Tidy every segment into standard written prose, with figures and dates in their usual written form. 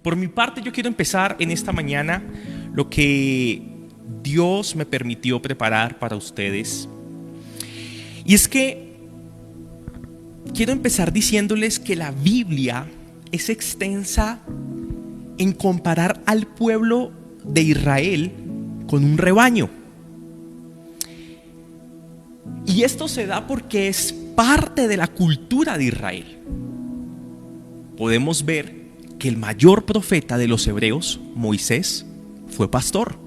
Por mi parte, yo quiero empezar en esta mañana lo que Dios me permitió preparar para ustedes. Y es que quiero empezar diciéndoles que la Biblia es extensa en comparar al pueblo de Israel con un rebaño. Y esto se da porque es parte de la cultura de Israel. Podemos ver que el mayor profeta de los hebreos, Moisés, fue pastor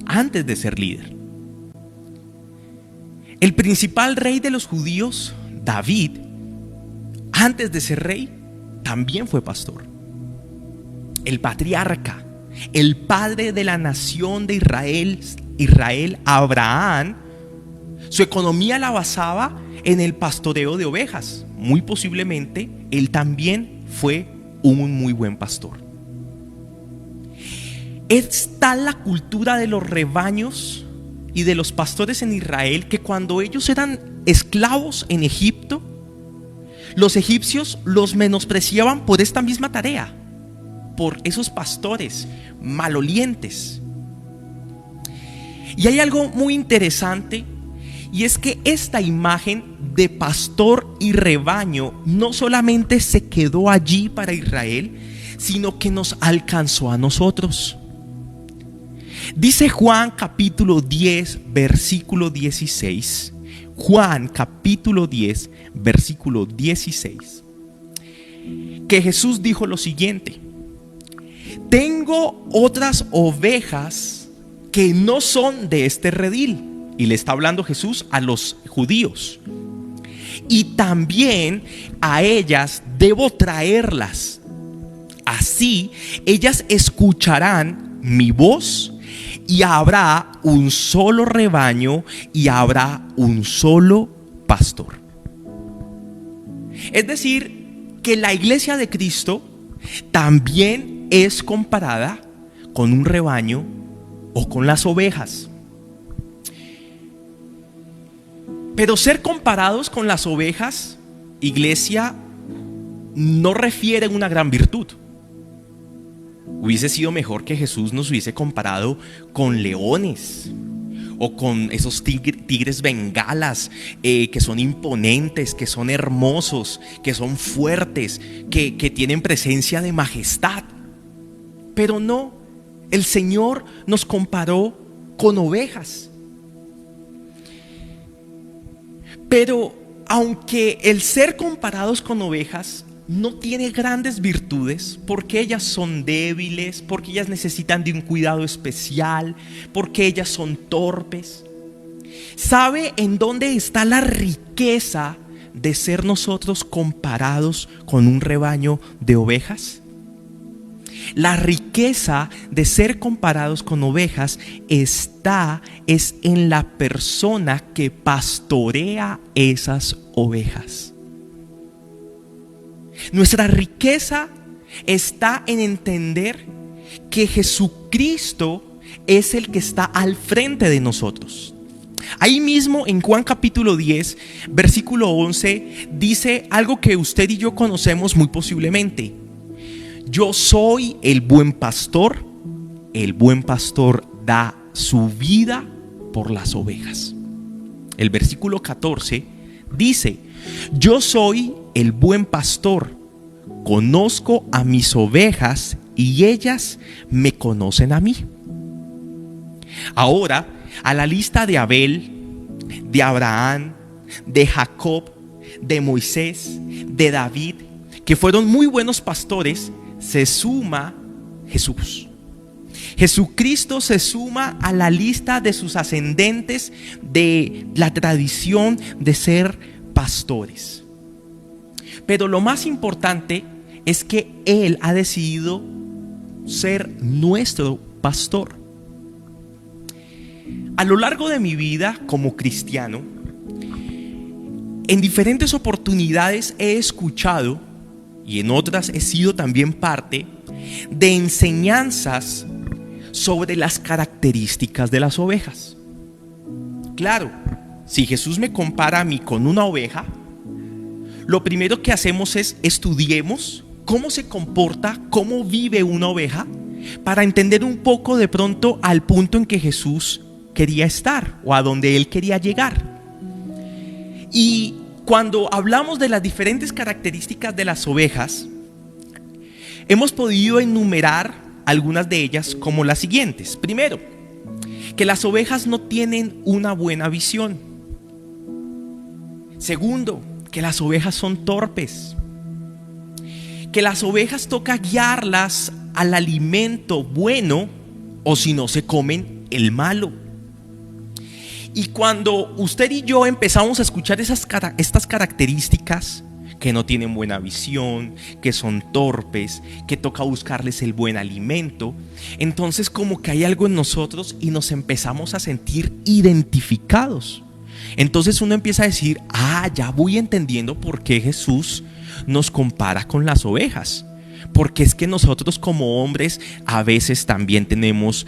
antes de ser líder. El principal rey de los judíos, David, antes de ser rey, también fue pastor. El patriarca, el padre de la nación de Israel, Abraham, su economía la basaba en el pastoreo de ovejas. Muy posiblemente, él también fue un muy buen pastor. Es tal la cultura de los rebaños y de los pastores en Israel que cuando ellos eran esclavos en Egipto, los egipcios los menospreciaban por esta misma tarea, por esos pastores malolientes. Y hay algo muy interesante, y es que esta imagen de pastor y rebaño no solamente se quedó allí para Israel, sino que nos alcanzó a nosotros. Dice Juan capítulo 10, versículo 16. Juan capítulo 10, versículo 16. Que Jesús dijo lo siguiente: tengo otras ovejas que no son de este redil. Y le está hablando Jesús a los judíos. Y también a ellas debo traerlas. Así ellas escucharán mi voz y habrá un solo rebaño y habrá un solo pastor. Es decir, que la iglesia de Cristo también es comparada con un rebaño o con las ovejas. Pero ser comparados con las ovejas, iglesia, no refiere a una gran virtud. Hubiese sido mejor que Jesús nos hubiese comparado con leones o con esos tigres bengalas que son imponentes, que son hermosos, que son fuertes, que tienen presencia de majestad. Pero no, el Señor nos comparó con ovejas. Pero aunque el ser comparados con ovejas no tiene grandes virtudes, porque ellas son débiles, porque ellas necesitan de un cuidado especial, porque ellas son torpes, ¿sabe en dónde está la riqueza de ser nosotros comparados con un rebaño de ovejas? La riqueza de ser comparados con ovejas es en la persona que pastorea esas ovejas. Nuestra riqueza está en entender que Jesucristo es el que está al frente de nosotros. Ahí mismo en Juan capítulo 10, versículo 11, dice algo que usted y yo conocemos muy posiblemente. Yo soy el buen pastor da su vida por las ovejas. El versículo 14 dice: yo soy el buen pastor, conozco a mis ovejas y ellas me conocen a mí. Ahora, a la lista de Abel, de Abraham, de Jacob, de Moisés, de David, que fueron muy buenos pastores, se suma Jesús. Jesucristo se suma a la lista de sus ascendentes de la tradición de ser pastores. Pero lo más importante es que Él ha decidido ser nuestro pastor. A lo largo de mi vida como cristiano, en diferentes oportunidades he escuchado, y en otras he sido también parte de enseñanzas sobre las características de las ovejas. Claro, si Jesús me compara a mí con una oveja, lo primero que hacemos es estudiemos cómo se comporta, cómo vive una oveja, para entender un poco de pronto al punto en que Jesús quería estar o a donde él quería llegar. Y cuando hablamos de las diferentes características de las ovejas, hemos podido enumerar algunas de ellas como las siguientes. Primero, que las ovejas no tienen una buena visión. Segundo, que las ovejas son torpes. Que las ovejas toca guiarlas al alimento bueno, o si no se comen el malo. Y cuando usted y yo empezamos a escuchar estas características, que no tienen buena visión, que son torpes, que toca buscarles el buen alimento, entonces como que hay algo en nosotros y nos empezamos a sentir identificados. Entonces uno empieza a decir, ya voy entendiendo por qué Jesús nos compara con las ovejas. Porque es que nosotros como hombres a veces también tenemos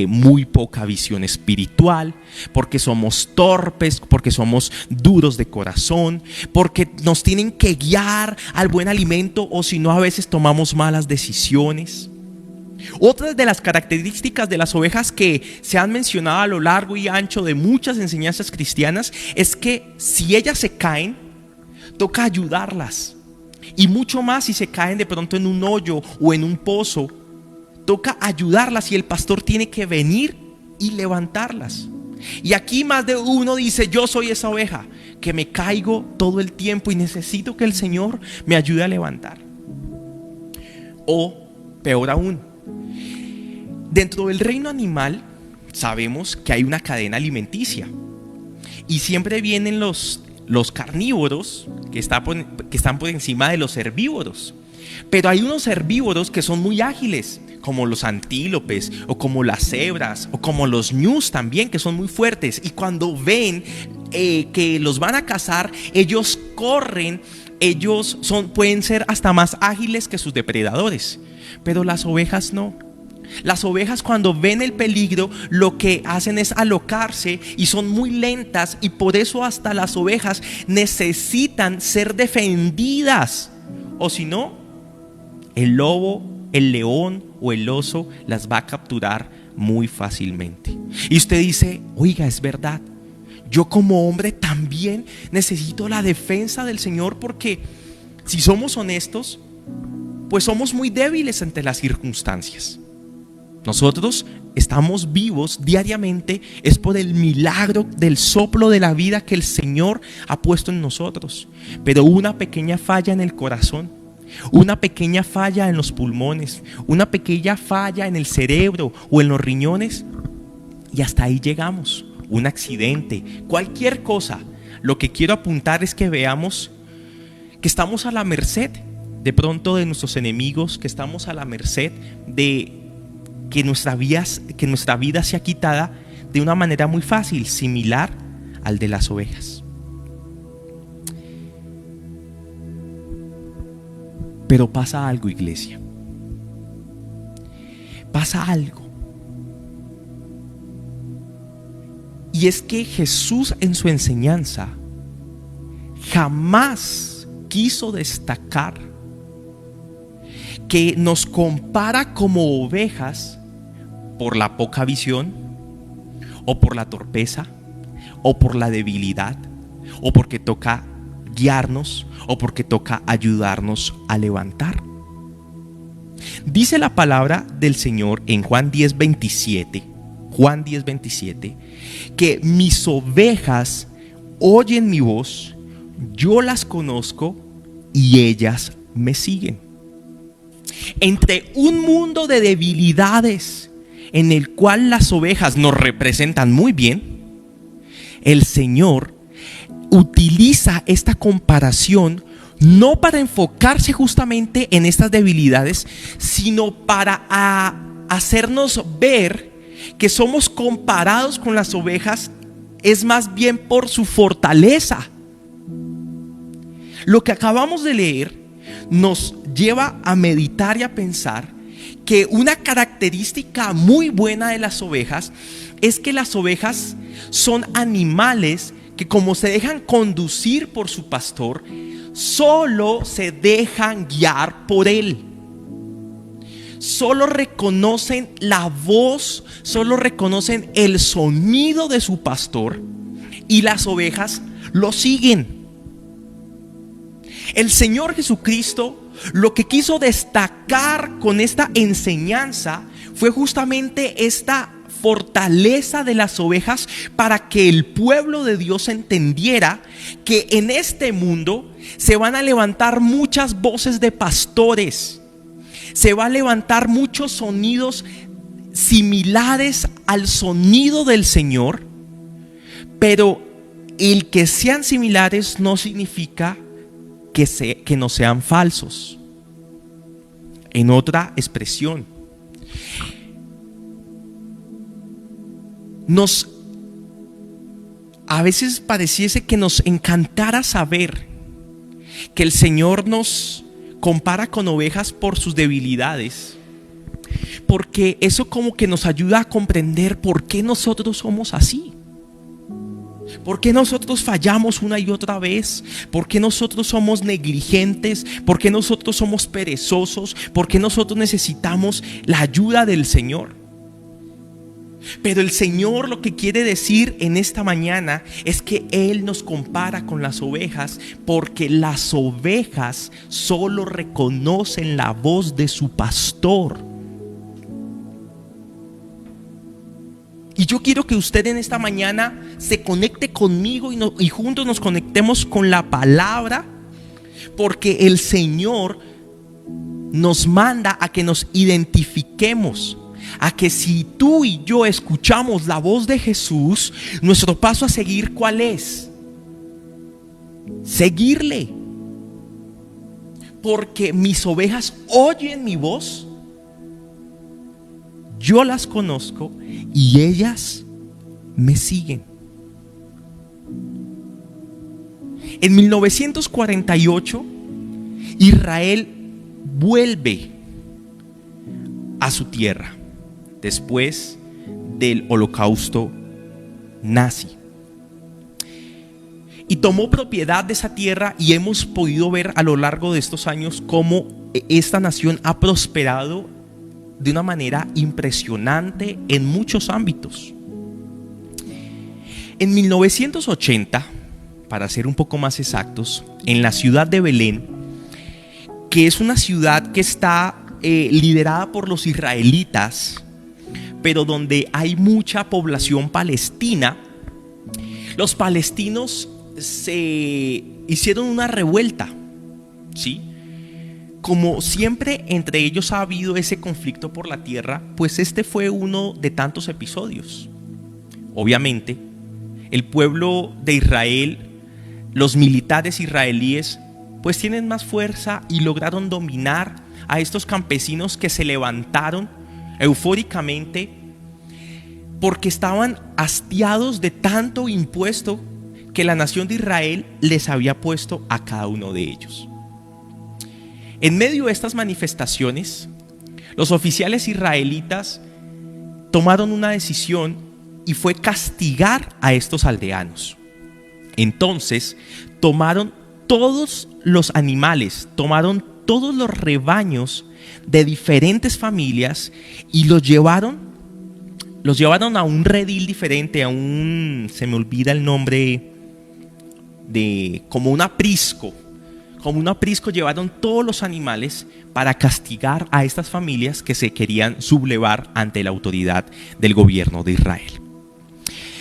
muy poca visión espiritual, porque somos torpes, porque somos duros de corazón, porque nos tienen que guiar al buen alimento, o si no a veces tomamos malas decisiones. Otra de las características de las ovejas que se han mencionado a lo largo y ancho de muchas enseñanzas cristianas es que si ellas se caen, toca ayudarlas. Y mucho más si se caen de pronto en un hoyo o en un pozo, toca ayudarlas y el pastor tiene que venir y levantarlas. Y aquí más de uno dice, yo soy esa oveja que me caigo todo el tiempo y necesito que el Señor me ayude a levantar. O peor aún, dentro del reino animal sabemos que hay una cadena alimenticia y siempre vienen los carnívoros que están por encima de los herbívoros. Pero hay unos herbívoros que son muy ágiles, como los antílopes o como las cebras o como los ñus también, que son muy fuertes. Y cuando ven que los van a cazar, ellos corren, pueden ser hasta más ágiles que sus depredadores. Pero las ovejas no. Las ovejas cuando ven el peligro lo que hacen es alocarse y son muy lentas, y por eso hasta las ovejas necesitan ser defendidas, o si no, el lobo, el león o el oso las va a capturar muy fácilmente. Y usted dice, oiga, es verdad, yo como hombre también necesito la defensa del Señor, porque si somos honestos, pues somos muy débiles ante las circunstancias. Nosotros estamos vivos diariamente es por el milagro del soplo de la vida que el Señor ha puesto en nosotros. Pero una pequeña falla en el corazón, una pequeña falla en los pulmones, una pequeña falla en el cerebro o en los riñones, y hasta ahí llegamos. Un accidente, cualquier cosa. Lo que quiero apuntar es que veamos que estamos a la merced de pronto de nuestros enemigos, que estamos a la merced de que nuestra vida sea quitada de una manera muy fácil, similar al de las ovejas. Pero pasa algo, iglesia. Pasa algo. Y es que Jesús en su enseñanza jamás quiso destacar que nos compara como ovejas por la poca visión, o por la torpeza, o por la debilidad, o porque toca guiarnos, o porque toca ayudarnos a levantar. Dice la palabra del Señor en Juan 10:27, que mis ovejas oyen mi voz, yo las conozco y ellas me siguen. Entre un mundo de debilidades en el cual las ovejas nos representan muy bien, el Señor utiliza esta comparación no para enfocarse justamente en estas debilidades, sino para hacernos ver que somos comparados con las ovejas, es más bien por su fortaleza. Lo que acabamos de leer nos lleva a meditar y a pensar que una característica muy buena de las ovejas es que las ovejas son animales que, como se dejan conducir por su pastor, solo se dejan guiar por Él. Solo reconocen la voz, solo reconocen el sonido de su pastor y las ovejas lo siguen. El Señor Jesucristo lo que quiso destacar con esta enseñanza fue justamente esta fortaleza de las ovejas, para que el pueblo de Dios entendiera que en este mundo se van a levantar muchas voces de pastores, se va a levantar muchos sonidos similares al sonido del Señor, pero el que sean similares no significa que no sean falsos. En otra expresión, a veces pareciese que nos encantara saber que el Señor nos compara con ovejas por sus debilidades, porque eso como que nos ayuda a comprender por qué nosotros somos así. ¿Por qué nosotros fallamos una y otra vez? ¿Por qué nosotros somos negligentes? ¿Por qué nosotros somos perezosos? ¿Por qué nosotros necesitamos la ayuda del Señor? Pero el Señor lo que quiere decir en esta mañana es que Él nos compara con las ovejas, porque las ovejas solo reconocen la voz de su pastor. Y yo quiero que usted en esta mañana se conecte conmigo y juntos nos conectemos con la palabra, porque el Señor nos manda a que nos identifiquemos, a que si tú y yo escuchamos la voz de Jesús, nuestro paso a seguir, ¿cuál es? Seguirle. Porque mis ovejas oyen mi voz, yo las conozco y ellas me siguen. En 1948, Israel vuelve a su tierra después del holocausto nazi, y tomó propiedad de esa tierra, y hemos podido ver a lo largo de estos años cómo esta nación ha prosperado de una manera impresionante en muchos ámbitos. En 1980, para ser un poco más exactos, en la ciudad de Belén, que es una ciudad que está liderada por los israelitas, pero donde hay mucha población palestina, los palestinos se hicieron una revuelta, ¿sí? Como siempre entre ellos ha habido ese conflicto por la tierra, pues este fue uno de tantos episodios. Obviamente, el pueblo de Israel, los militares israelíes, pues tienen más fuerza y lograron dominar a estos campesinos que se levantaron eufóricamente porque estaban hastiados de tanto impuesto que la nación de Israel les había puesto a cada uno de ellos. En medio de estas manifestaciones, los oficiales israelitas tomaron una decisión, y fue castigar a estos aldeanos. Entonces tomaron todos los animales, tomaron todos los rebaños de diferentes familias y los llevaron a un redil diferente, se me olvida el nombre, como un aprisco. Como un aprisco llevaron todos los animales para castigar a estas familias que se querían sublevar ante la autoridad del gobierno de Israel.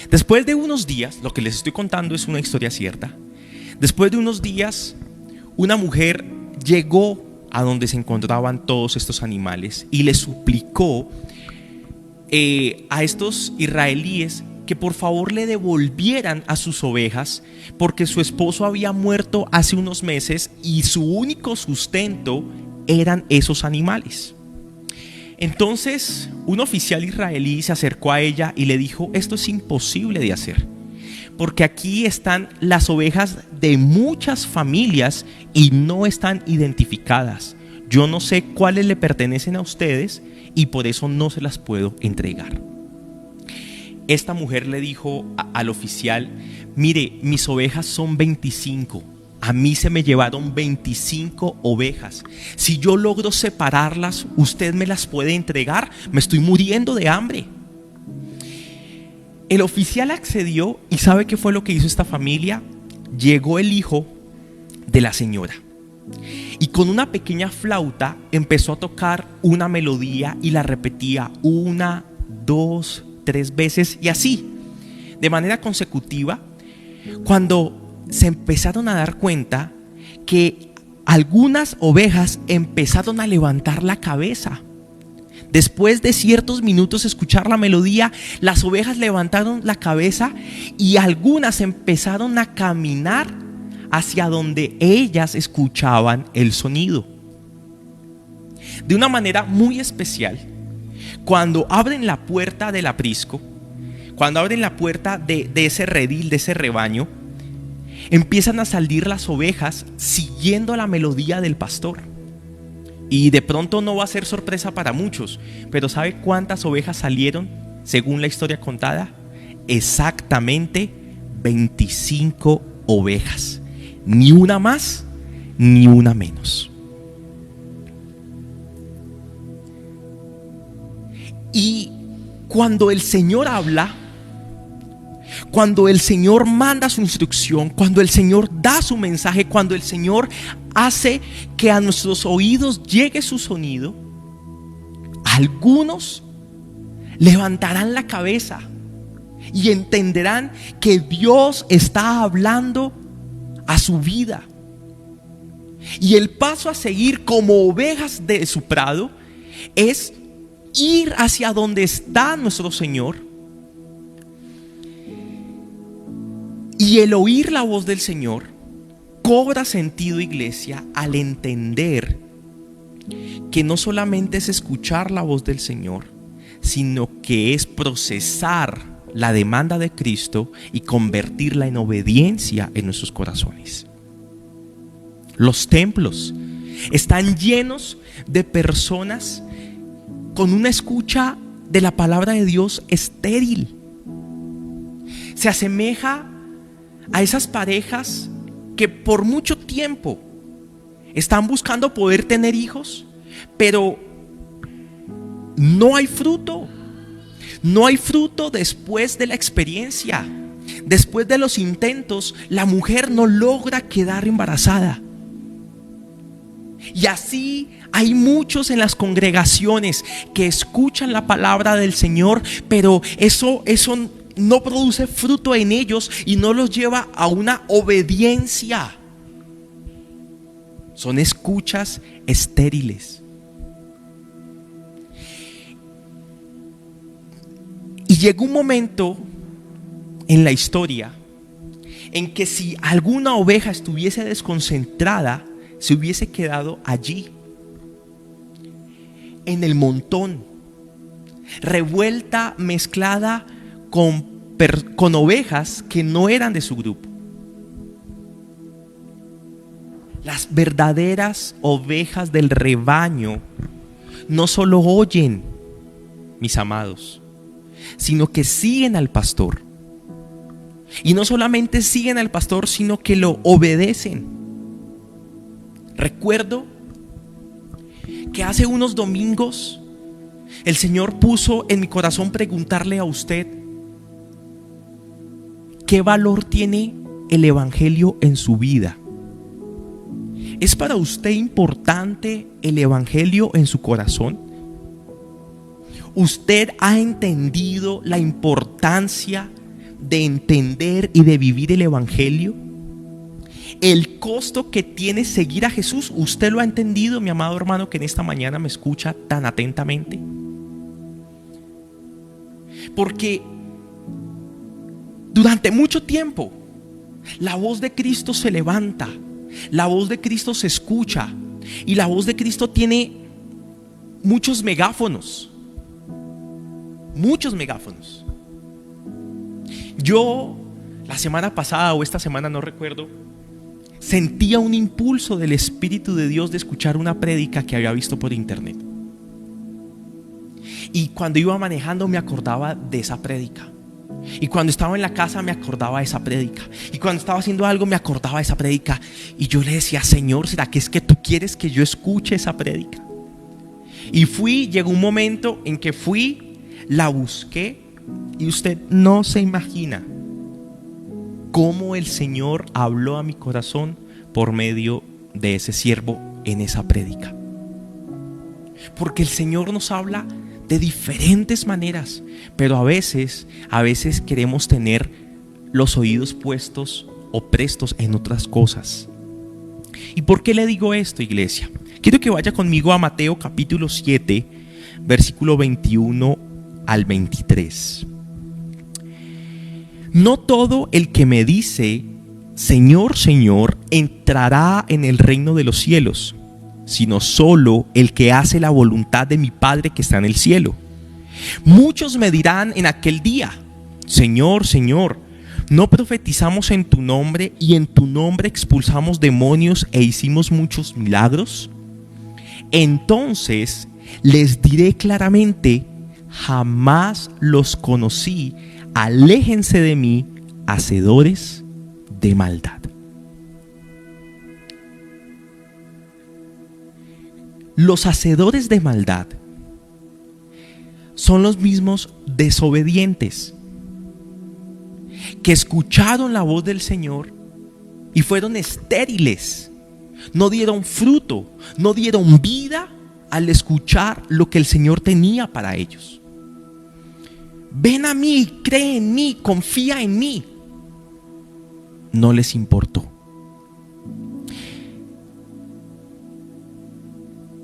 Después de unos días, lo que les estoy contando es una historia cierta. Después de unos días, una mujer llegó a donde se encontraban todos estos animales y le suplicó a estos israelíes que por favor le devolvieran a sus ovejas, porque su esposo había muerto hace unos meses y su único sustento eran esos animales. Entonces un oficial israelí se acercó a ella y le dijo: esto es imposible de hacer, porque aquí están las ovejas de muchas familias y no están identificadas. Yo no sé cuáles le pertenecen a ustedes y por eso no se las puedo entregar. Esta mujer le dijo al oficial: mire, mis ovejas son 25, A mí se me llevaron 25 ovejas. Si yo logro separarlas, ¿usted me las puede entregar? Me estoy muriendo de hambre. El oficial accedió y ¿sabe qué fue lo que hizo esta familia? Llegó el hijo de la señora y con una pequeña flauta empezó a tocar una melodía y la repetía 1, 2, 3 veces y así, de manera consecutiva. Cuando se empezaron a dar cuenta que algunas ovejas empezaron a levantar la cabeza. Después de ciertos minutos escuchar la melodía, las ovejas levantaron la cabeza y algunas empezaron a caminar hacia donde ellas escuchaban el sonido. De una manera muy especial, cuando abren la puerta del aprisco, cuando abren la puerta de ese redil, de ese rebaño, empiezan a salir las ovejas siguiendo la melodía del pastor. Y de pronto no va a ser sorpresa para muchos, pero ¿sabe cuántas ovejas salieron según la historia contada? Exactamente 25 ovejas. Ni una más, ni una menos. Y cuando el Señor habla, cuando el Señor manda su instrucción, cuando el Señor da su mensaje, cuando el Señor hace que a nuestros oídos llegue su sonido, algunos levantarán la cabeza y entenderán que Dios está hablando a su vida. Y el paso a seguir como ovejas de su prado es ir hacia donde está nuestro Señor. Y el oír la voz del Señor cobra sentido, iglesia, al entender que no solamente es escuchar la voz del Señor, sino que es procesar la demanda de Cristo y convertirla en obediencia en nuestros corazones. Los templos están llenos de personas con una escucha de la palabra de Dios estéril. Se asemeja a esas parejas que por mucho tiempo están buscando poder tener hijos, pero no hay fruto. No hay fruto después de la experiencia. Después de los intentos, la mujer no logra quedar embarazada. Y así hay muchos en las congregaciones que escuchan la palabra del Señor, pero eso no produce fruto en ellos y no los lleva a una obediencia. Son escuchas estériles. Y llegó un momento en la historia en que si alguna oveja estuviese desconcentrada, se hubiese quedado allí, en el montón, revuelta, mezclada con ovejas que no eran de su grupo. Las verdaderas ovejas del rebaño no solo oyen, mis amados, sino que siguen al pastor. Y no solamente siguen al pastor, sino que lo obedecen. Recuerdo que hace unos domingos el Señor puso en mi corazón preguntarle a usted: ¿qué valor tiene el Evangelio en su vida? ¿Es para usted importante el Evangelio en su corazón? ¿Usted ha entendido la importancia de entender y de vivir el Evangelio? El costo que tiene seguir a Jesús, ¿usted lo ha entendido, mi amado hermano que en esta mañana me escucha tan atentamente? Porque durante mucho tiempo la voz de Cristo se levanta, la voz de Cristo se escucha y la voz de Cristo tiene muchos megáfonos. Muchos megáfonos. Yo la semana pasada o esta semana, no recuerdo, sentía un impulso del Espíritu de Dios de escuchar una prédica que había visto por internet. Y cuando iba manejando me acordaba de esa prédica. Y cuando estaba en la casa me acordaba de esa prédica. Y cuando estaba haciendo algo me acordaba de esa prédica. Y yo le decía: Señor, ¿será que es que tú quieres que yo escuche esa prédica? Y llegó un momento en que la busqué. Y usted no se imagina cómo el Señor habló a mi corazón por medio de ese siervo en esa prédica. Porque el Señor nos habla de diferentes maneras, pero a veces queremos tener los oídos puestos o prestos en otras cosas. ¿Y por qué le digo esto, iglesia? Quiero que vaya conmigo a Mateo capítulo 7, versículo 21 al 23. No todo el que me dice Señor, Señor, entrará en el reino de los cielos, sino solo el que hace la voluntad de mi Padre que está en el cielo. Muchos me dirán en aquel día: Señor, Señor, ¿no profetizamos en tu nombre y en tu nombre expulsamos demonios e hicimos muchos milagros? Entonces les diré claramente: jamás los conocí, aléjense de mí, hacedores de maldad. Los hacedores de maldad son los mismos desobedientes que escucharon la voz del Señor y fueron estériles, no dieron fruto, no dieron vida al escuchar lo que el Señor tenía para ellos. Ven a mí, cree en mí, confía en mí. No les importó.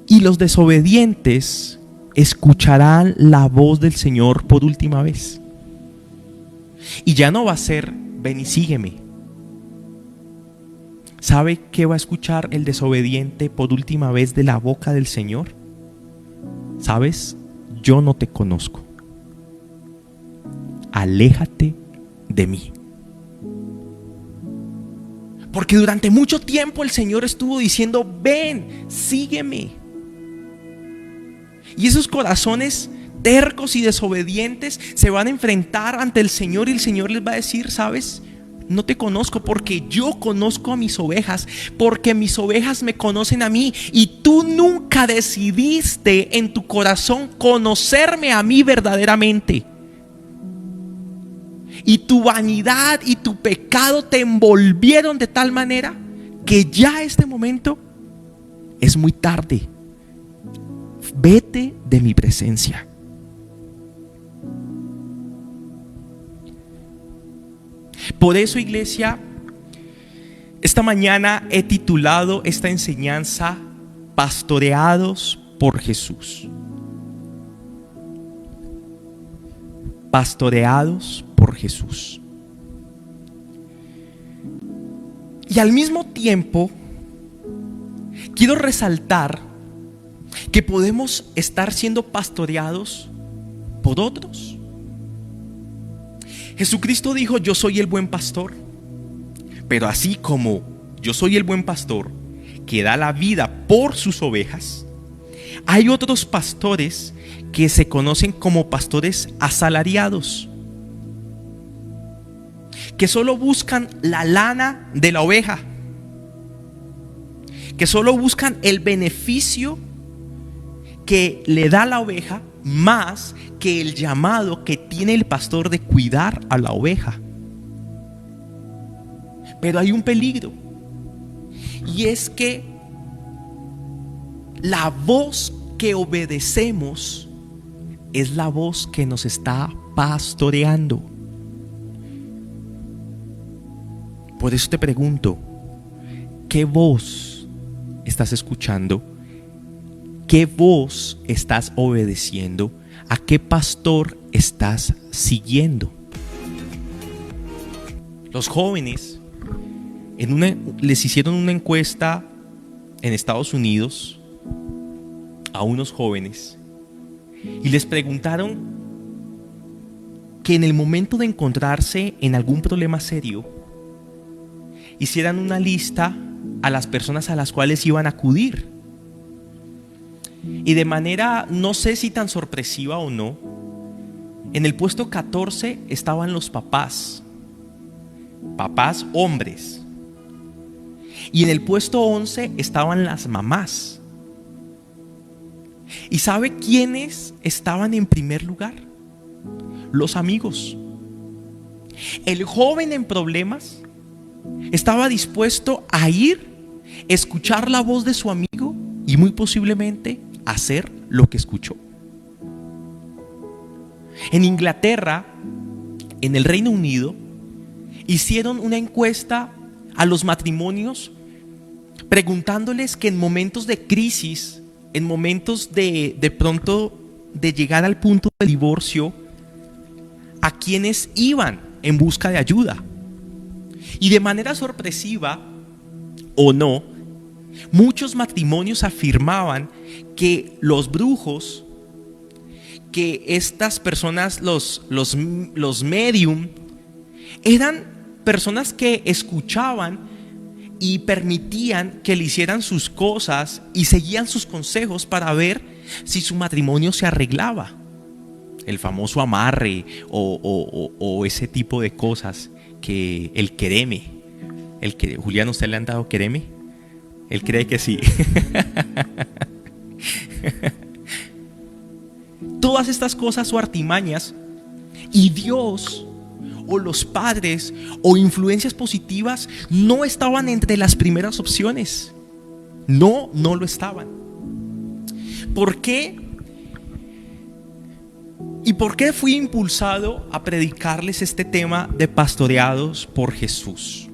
Y los desobedientes escucharán la voz del Señor por última vez. Y ya no va a ser: ven y sígueme. ¿Sabe qué va a escuchar el desobediente por última vez de la boca del Señor? ¿Sabes? Yo no te conozco. Aléjate de mí. Porque durante mucho tiempo el Señor estuvo diciendo: ven, sígueme. Y esos corazones tercos y desobedientes se van a enfrentar ante el Señor, y el Señor les va a decir: ¿sabes? No te conozco, porque yo conozco a mis ovejas, porque mis ovejas me conocen a mí, y tú nunca decidiste en tu corazón conocerme a mí verdaderamente. Y tu vanidad y tu pecado te envolvieron de tal manera que ya este momento es muy tarde. Vete de mi presencia. Por eso, iglesia, esta mañana he titulado esta enseñanza: Pastoreados por Jesús. Pastoreados por Jesús. Y al mismo tiempo quiero resaltar que podemos estar siendo pastoreados por otros. Jesucristo dijo: yo soy el buen pastor. Pero así como yo soy el buen pastor que da la vida por sus ovejas, hay otros pastores que se conocen como pastores asalariados, que solo buscan la lana de la oveja, que solo buscan el beneficio que le da la oveja, más que el llamado que tiene el pastor de cuidar a la oveja. Pero hay un peligro, y es que la voz que obedecemos es la voz que nos está pastoreando. Por eso te pregunto: ¿qué voz estás escuchando? ¿Qué voz estás obedeciendo? ¿A qué pastor estás siguiendo? Los jóvenes les hicieron una encuesta en Estados Unidos a unos jóvenes y les preguntaron que en el momento de encontrarse en algún problema serio hicieran una lista a las personas a las cuales iban a acudir. Y de manera, no sé si tan sorpresiva o no, En el puesto 14 estaban los papás hombres. Y en el puesto 11 estaban las mamás. ¿Y sabe quiénes estaban en primer lugar? Los amigos. El joven en problemas estaba dispuesto a ir, escuchar la voz de su amigo y muy posiblemente hacer lo que escuchó. En Inglaterra, en el Reino Unido, hicieron una encuesta a los matrimonios preguntándoles que en momentos de crisis, en momentos de pronto de llegar al punto del divorcio, a quienes iban en busca de ayuda. Y de manera sorpresiva o no, muchos matrimonios afirmaban que los brujos, que estas personas, los medium, eran personas que escuchaban y permitían que le hicieran sus cosas y seguían sus consejos para ver si su matrimonio se arreglaba. El famoso amarre o ese tipo de cosas, que el quereme. Julián, ¿usted le han dado quereme? Él cree que sí. Todas estas cosas o artimañas, y Dios o los padres o influencias positivas no estaban entre las primeras opciones. No lo estaban. ¿Por qué? ¿Y por qué fui impulsado a predicarles este tema de pastoreados por Jesús?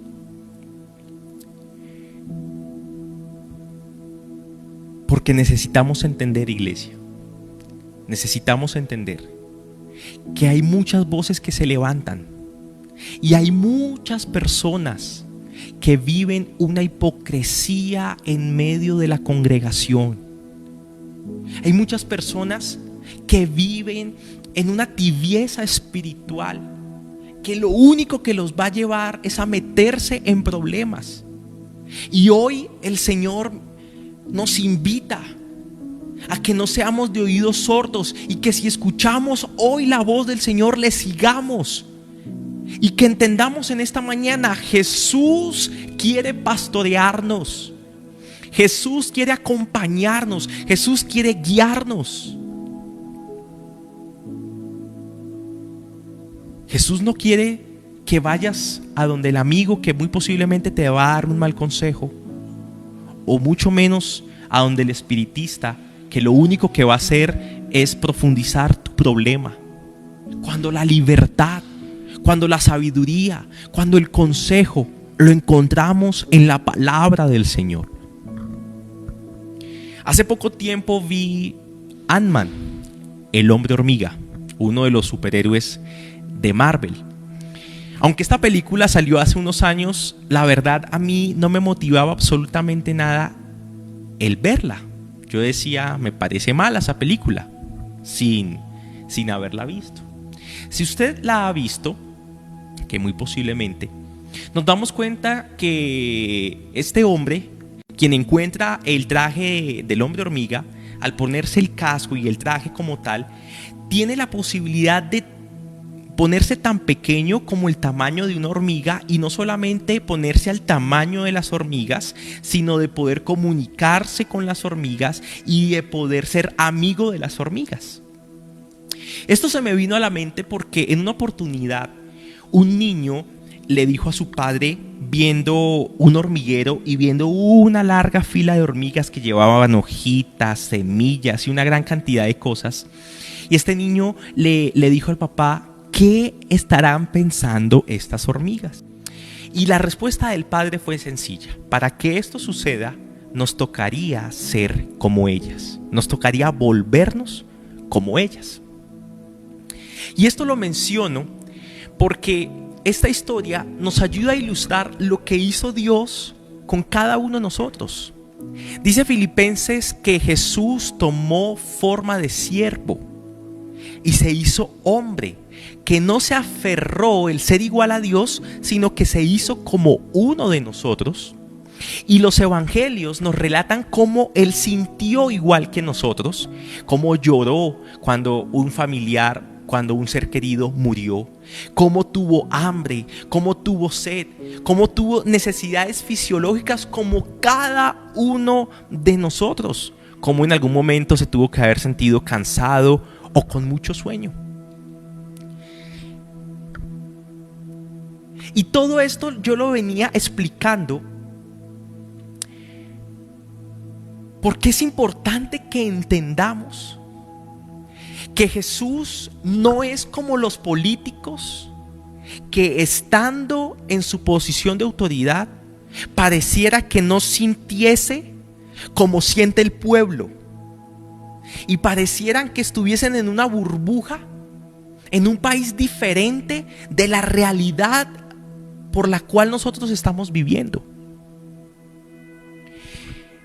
Porque necesitamos entender, iglesia, necesitamos entender que hay muchas voces que se levantan y hay muchas personas que viven una hipocresía en medio de la congregación. Hay muchas personas que viven en una tibieza espiritual, que lo único que los va a llevar es a meterse en problemas. Y hoy el Señor nos invita a que no seamos de oídos sordos y que si escuchamos hoy la voz del Señor, le sigamos. Y que entendamos en esta mañana, Jesús quiere pastorearnos. Jesús quiere acompañarnos. Jesús quiere guiarnos. Jesús no quiere que vayas a donde el amigo que muy posiblemente te va a dar un mal consejo, o mucho menos a donde el espiritista que lo único que va a hacer es profundizar tu problema. Cuando la libertad, cuando la sabiduría, cuando el consejo lo encontramos en la palabra del Señor. Hace poco tiempo vi Ant-Man, el hombre hormiga, uno de los superhéroes de Marvel. Aunque esta película salió hace unos años, la verdad a mí no me motivaba absolutamente nada el verla. Yo decía, me parece mala esa película, sin haberla visto. Si usted la ha visto, que muy posiblemente, nos damos cuenta que este hombre, quien encuentra el traje del hombre hormiga, al ponerse el casco y el traje como tal, tiene la posibilidad de ponerse tan pequeño como el tamaño de una hormiga, y no solamente ponerse al tamaño de las hormigas, sino de poder comunicarse con las hormigas y de poder ser amigo de las hormigas. Esto se me vino a la mente porque en una oportunidad un niño le dijo a su padre, viendo un hormiguero y viendo una larga fila de hormigas que llevaban hojitas, semillas y una gran cantidad de cosas, y este niño le dijo al papá: ¿qué estarán pensando estas hormigas? Y la respuesta del padre fue sencilla: para que esto suceda, nos tocaría ser como ellas, nos tocaría volvernos como ellas. Y esto lo menciono porque esta historia nos ayuda a ilustrar lo que hizo Dios con cada uno de nosotros. Dice Filipenses que Jesús tomó forma de siervo y se hizo hombre, que no se aferró el ser igual a Dios, sino que se hizo como uno de nosotros. Y los evangelios nos relatan cómo Él sintió igual que nosotros, cómo lloró cuando un familiar cuando un ser querido murió, cómo tuvo hambre, cómo tuvo sed, cómo tuvo necesidades fisiológicas como cada uno de nosotros, cómo en algún momento se tuvo que haber sentido cansado o con mucho sueño. Y todo esto yo lo venía explicando porque es importante que entendamos que Jesús no es como los políticos que, estando en su posición de autoridad, pareciera que no sintiese como siente el pueblo y parecieran que estuviesen en una burbuja, en un país diferente de la realidad por la cual nosotros estamos viviendo.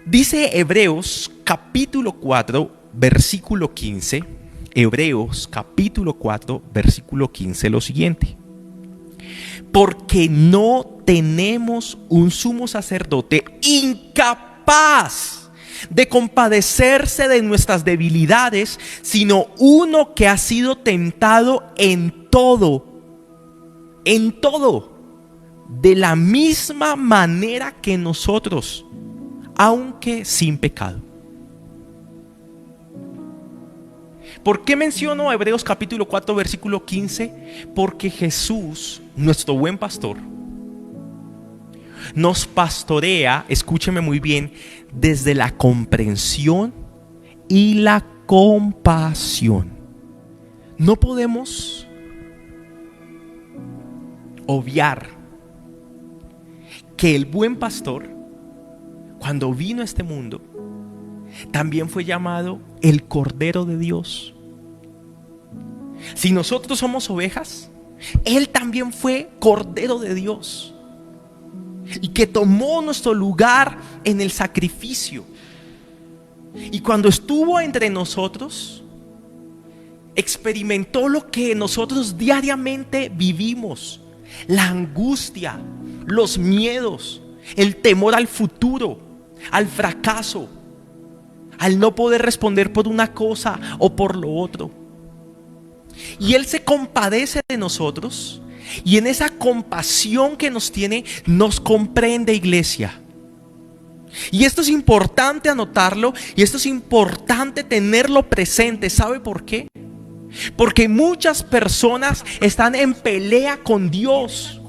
Dice Hebreos capítulo 4 versículo 15, Hebreos capítulo 4 versículo 15, lo siguiente: porque no tenemos un sumo sacerdote incapaz de compadecerse de nuestras debilidades, sino uno que ha sido tentado en todo, de la misma manera que nosotros, aunque sin pecado. ¿Por qué menciono Hebreos capítulo 4 versículo 15? Porque Jesús, nuestro buen pastor, nos pastorea, escúcheme muy bien, desde la comprensión y la compasión. No podemos obviar que el buen pastor, cuando vino a este mundo, también fue llamado el Cordero de Dios. Si nosotros somos ovejas, Él también fue Cordero de Dios, y que tomó nuestro lugar en el sacrificio. Y cuando estuvo entre nosotros, experimentó lo que nosotros diariamente vivimos: la angustia, los miedos, el temor al futuro, al fracaso, al no poder responder por una cosa o por lo otro. Y Él se compadece de nosotros, y en esa compasión que nos tiene, nos comprende, iglesia. Y esto es importante anotarlo, y esto es importante tenerlo presente. ¿Sabe por qué? Porque muchas personas están en pelea con Dios,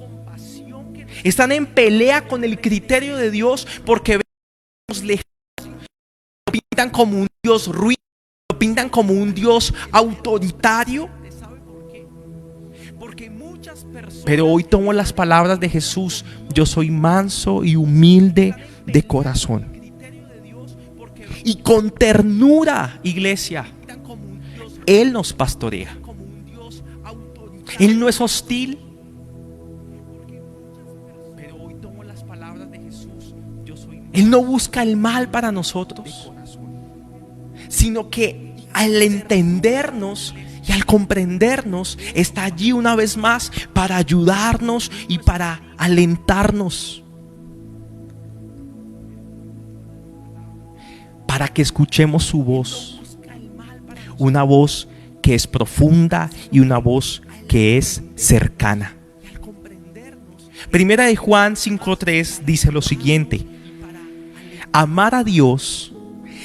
están en pelea con el criterio de Dios, porque vemos lejos, lo pintan como un Dios ruin, lo pintan como un Dios autoritario. Pero hoy tomo las palabras de Jesús: yo soy manso y humilde de corazón. Y con ternura, iglesia, Él nos pastorea. Él no es hostil. Él no busca el mal para nosotros, sino que al entendernos y al comprendernos, está allí una vez más para ayudarnos y para alentarnos, para que escuchemos su voz, una voz que es profunda y una voz que es cercana. Primera de Juan 5:3 dice lo siguiente: amar a Dios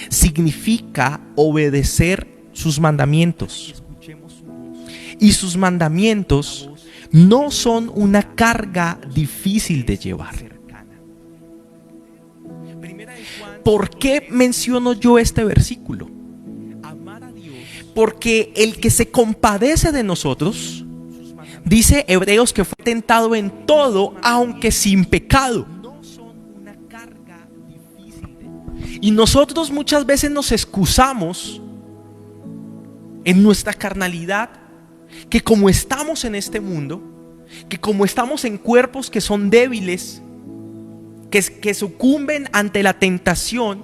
significa obedecer sus mandamientos. Y sus mandamientos no son una carga difícil de llevar. ¿Por qué menciono yo este versículo? Porque el que se compadece de nosotros, dice Hebreos, que fue tentado en todo, aunque sin pecado. Y nosotros muchas veces nos excusamos en nuestra carnalidad, que como estamos en este mundo, que como estamos en cuerpos que son débiles, que sucumben ante la tentación,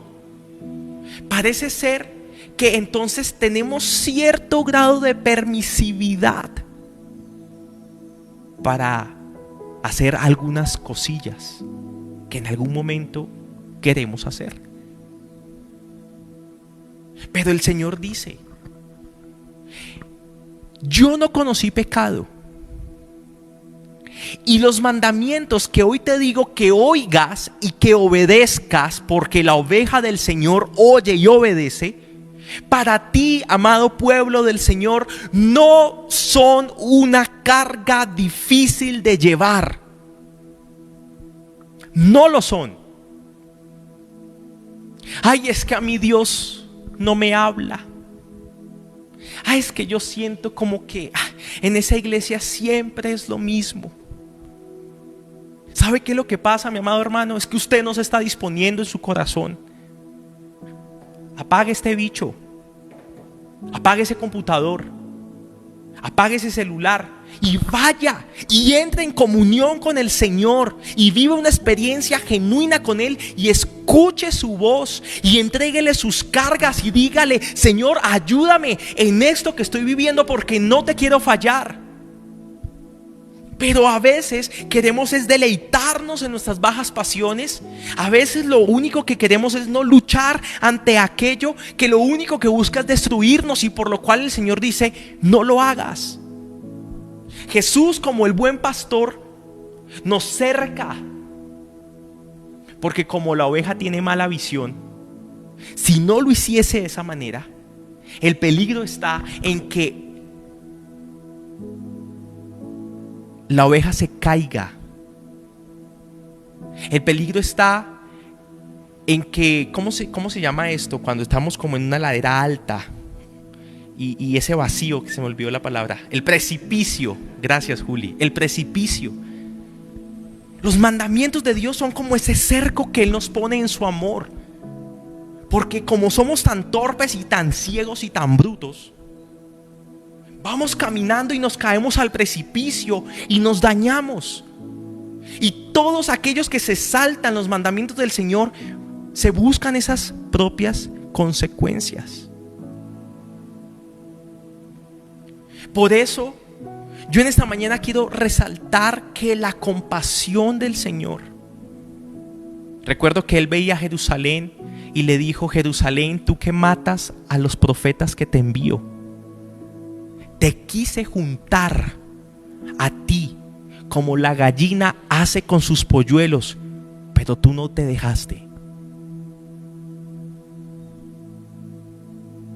parece ser que entonces tenemos cierto grado de permisividad para hacer algunas cosillas que en algún momento queremos hacer. Pero el Señor dice: yo no conocí pecado. Y los mandamientos que hoy te digo que oigas y que obedezcas, porque la oveja del Señor oye y obedece, para ti, amado pueblo del Señor, no son una carga difícil de llevar. No lo son. Ay, es que a mí Dios no me habla. Ay, es que yo siento como que en esa iglesia siempre es lo mismo. ¿Sabe qué es lo que pasa, mi amado hermano? Es que usted no se está disponiendo en su corazón. Apague este bicho. Apague ese computador. Apague ese celular y vaya y entre en comunión con el Señor y viva una experiencia genuina con Él y escuche su voz y entréguele sus cargas y dígale: Señor, ayúdame en esto que estoy viviendo porque no te quiero fallar. Pero a veces queremos es deleitarnos en nuestras bajas pasiones. A veces lo único que queremos es no luchar ante aquello que lo único que busca es destruirnos, y por lo cual el Señor dice: no lo hagas. Jesús, como el buen pastor, nos cerca, porque como la oveja tiene mala visión, si no lo hiciese de esa manera, el peligro está en que la oveja se caiga. El peligro está en que, ¿cómo se llama esto? Cuando estamos como en una ladera alta y ese vacío, que se me olvidó la palabra, el precipicio. Gracias, Juli. El precipicio. Los mandamientos de Dios son como ese cerco que Él nos pone en su amor, porque como somos tan torpes y tan ciegos y tan brutos, vamos caminando y nos caemos al precipicio y nos dañamos. Y todos aquellos que se saltan los mandamientos del Señor se buscan esas propias consecuencias. Por eso yo en esta mañana quiero resaltar que la compasión del Señor. Recuerdo que Él veía a Jerusalén y le dijo: Jerusalén, tú que matas a los profetas que te envío, te quise juntar a ti como la gallina hace con sus polluelos, pero tú no te dejaste.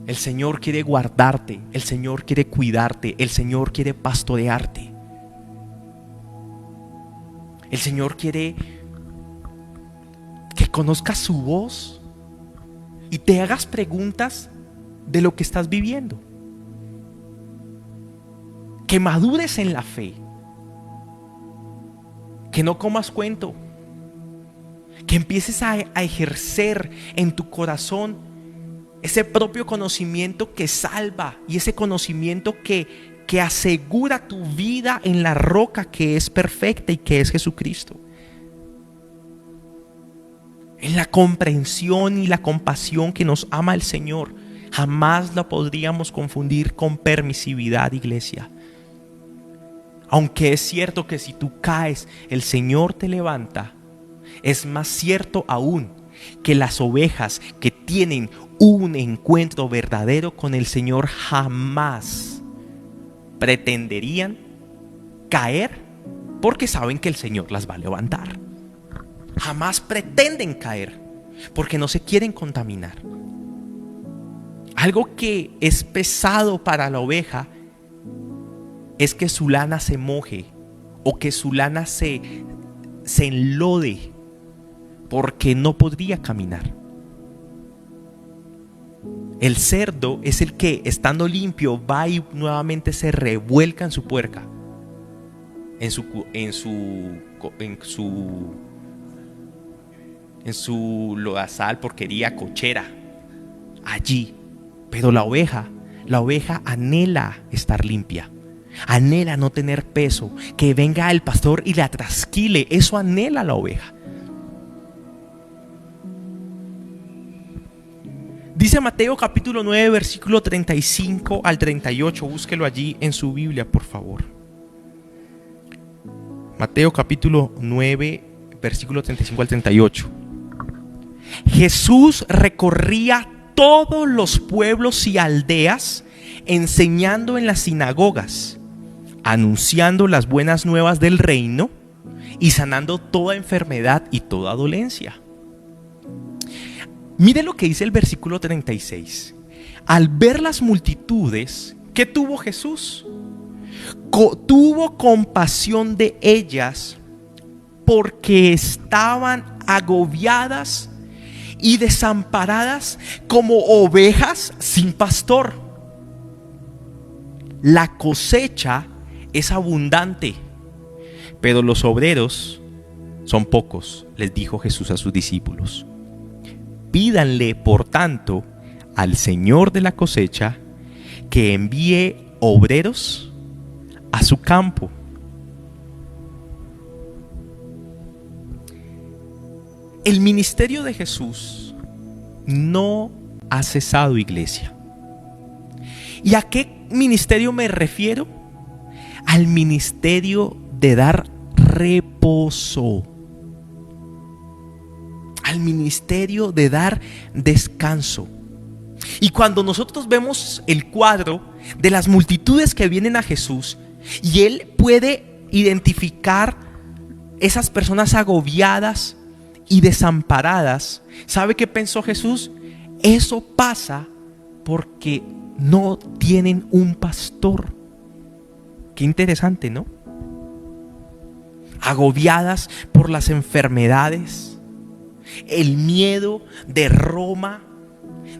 El Señor quiere guardarte, el Señor quiere cuidarte, el Señor quiere pastorearte. El Señor quiere que conozcas su voz y te hagas preguntas de lo que estás viviendo. Que madures en la fe, que no comas cuento, que empieces a ejercer en tu corazón ese propio conocimiento que salva y ese conocimiento que asegura tu vida en la roca que es perfecta y que es Jesucristo. En la comprensión y la compasión que nos ama el Señor, jamás la podríamos confundir con permisividad, iglesia. Aunque es cierto que si tú caes, el Señor te levanta, es más cierto aún que las ovejas que tienen un encuentro verdadero con el Señor jamás pretenderían caer, porque saben que el Señor las va a levantar. Jamás pretenden caer porque no se quieren contaminar. Algo que es pesado para la oveja es que su lana se moje o que su lana se enlode, porque no podría caminar. El cerdo es el que, estando limpio, va y nuevamente se revuelca en su puerca, en su lodazal, porquería, cochera, allí. Pero la oveja anhela estar limpia, anhela no tener peso, que venga el pastor y la trasquile. Eso anhela la oveja. Dice Mateo capítulo 9, versículo 35 al 38. Búsquelo allí en su Biblia, por favor. Mateo capítulo 9, versículo 35 al 38. Jesús recorría todos los pueblos y aldeas enseñando en las sinagogas, anunciando las buenas nuevas del reino y sanando toda enfermedad y toda dolencia. Mire lo que dice el versículo 36. Al ver las multitudes, ¿qué tuvo Jesús? Tuvo compasión de ellas porque estaban agobiadas y desamparadas como ovejas sin pastor. La cosecha es abundante, pero los obreros son pocos, les dijo Jesús a sus discípulos. Pídanle, por tanto, al Señor de la cosecha que envíe obreros a su campo. El ministerio de Jesús no ha cesado, iglesia. ¿Y a qué ministerio me refiero? Al ministerio de dar reposo. Al ministerio de dar descanso. Y cuando nosotros vemos el cuadro de las multitudes que vienen a Jesús, y Él puede identificar esas personas agobiadas y desamparadas, ¿sabe qué pensó Jesús? Eso pasa porque no tienen un pastor. Qué interesante, ¿no? Agobiadas por las enfermedades, el miedo de Roma,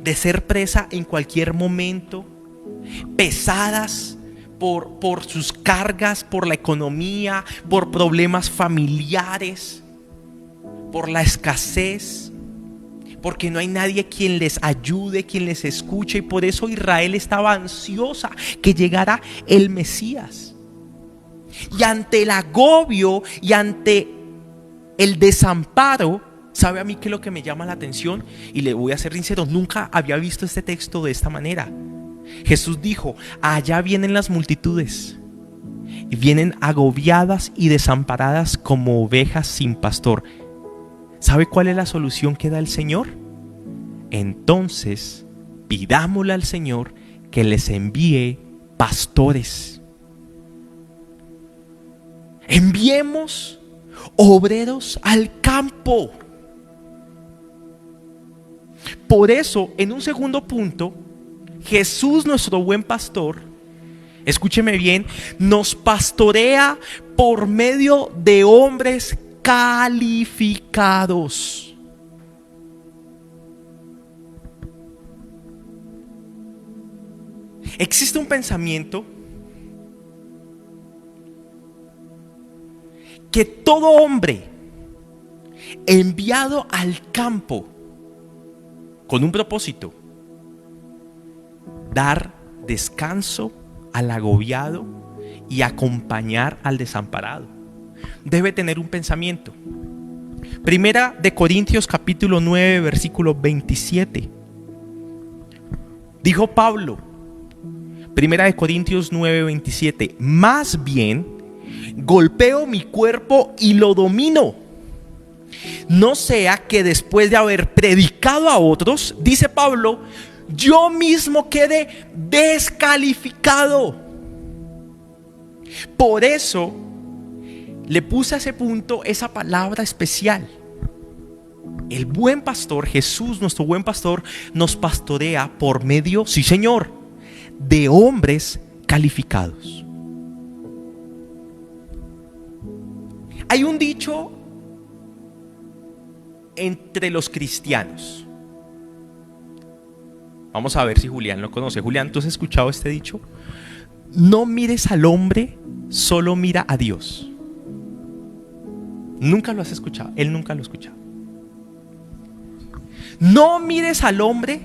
de ser presa en cualquier momento, pesadas por sus cargas, por la economía, por problemas familiares, por la escasez, porque no hay nadie quien les ayude, quien les escuche, y por eso Israel estaba ansiosa que llegara el Mesías. Y ante el agobio y ante el desamparo, ¿sabe a mí qué es lo que me llama la atención? Y le voy a ser sincero, nunca había visto este texto de esta manera. Jesús dijo: allá vienen las multitudes, y vienen agobiadas y desamparadas como ovejas sin pastor. ¿Sabe cuál es la solución que da el Señor? Entonces, pidámosle al Señor que les envíe pastores. Enviemos obreros al campo. Por eso, en un segundo punto, Jesús, nuestro buen pastor, escúcheme bien, nos pastorea por medio de hombres calificados. Existe un pensamiento que todo hombre enviado al campo con un propósito: dar descanso al agobiado y acompañar al desamparado, debe tener un pensamiento. Primera de Corintios capítulo 9 versículo 27. Dijo Pablo, Primera de Corintios 9, 27: más bien golpeo mi cuerpo y lo domino, no sea que después de haber predicado a otros, dice Pablo, yo mismo quede descalificado. Por eso le puse a ese punto esa palabra especial. El buen pastor, Jesús, nuestro buen pastor, nos pastorea por medio, sí Señor, de hombres calificados. Hay un dicho entre los cristianos. Vamos a ver si Julián lo conoce. Julián, ¿tú has escuchado este dicho? No mires al hombre, solo mira a Dios. Nunca lo has escuchado. Él nunca lo ha escuchado. No mires al hombre,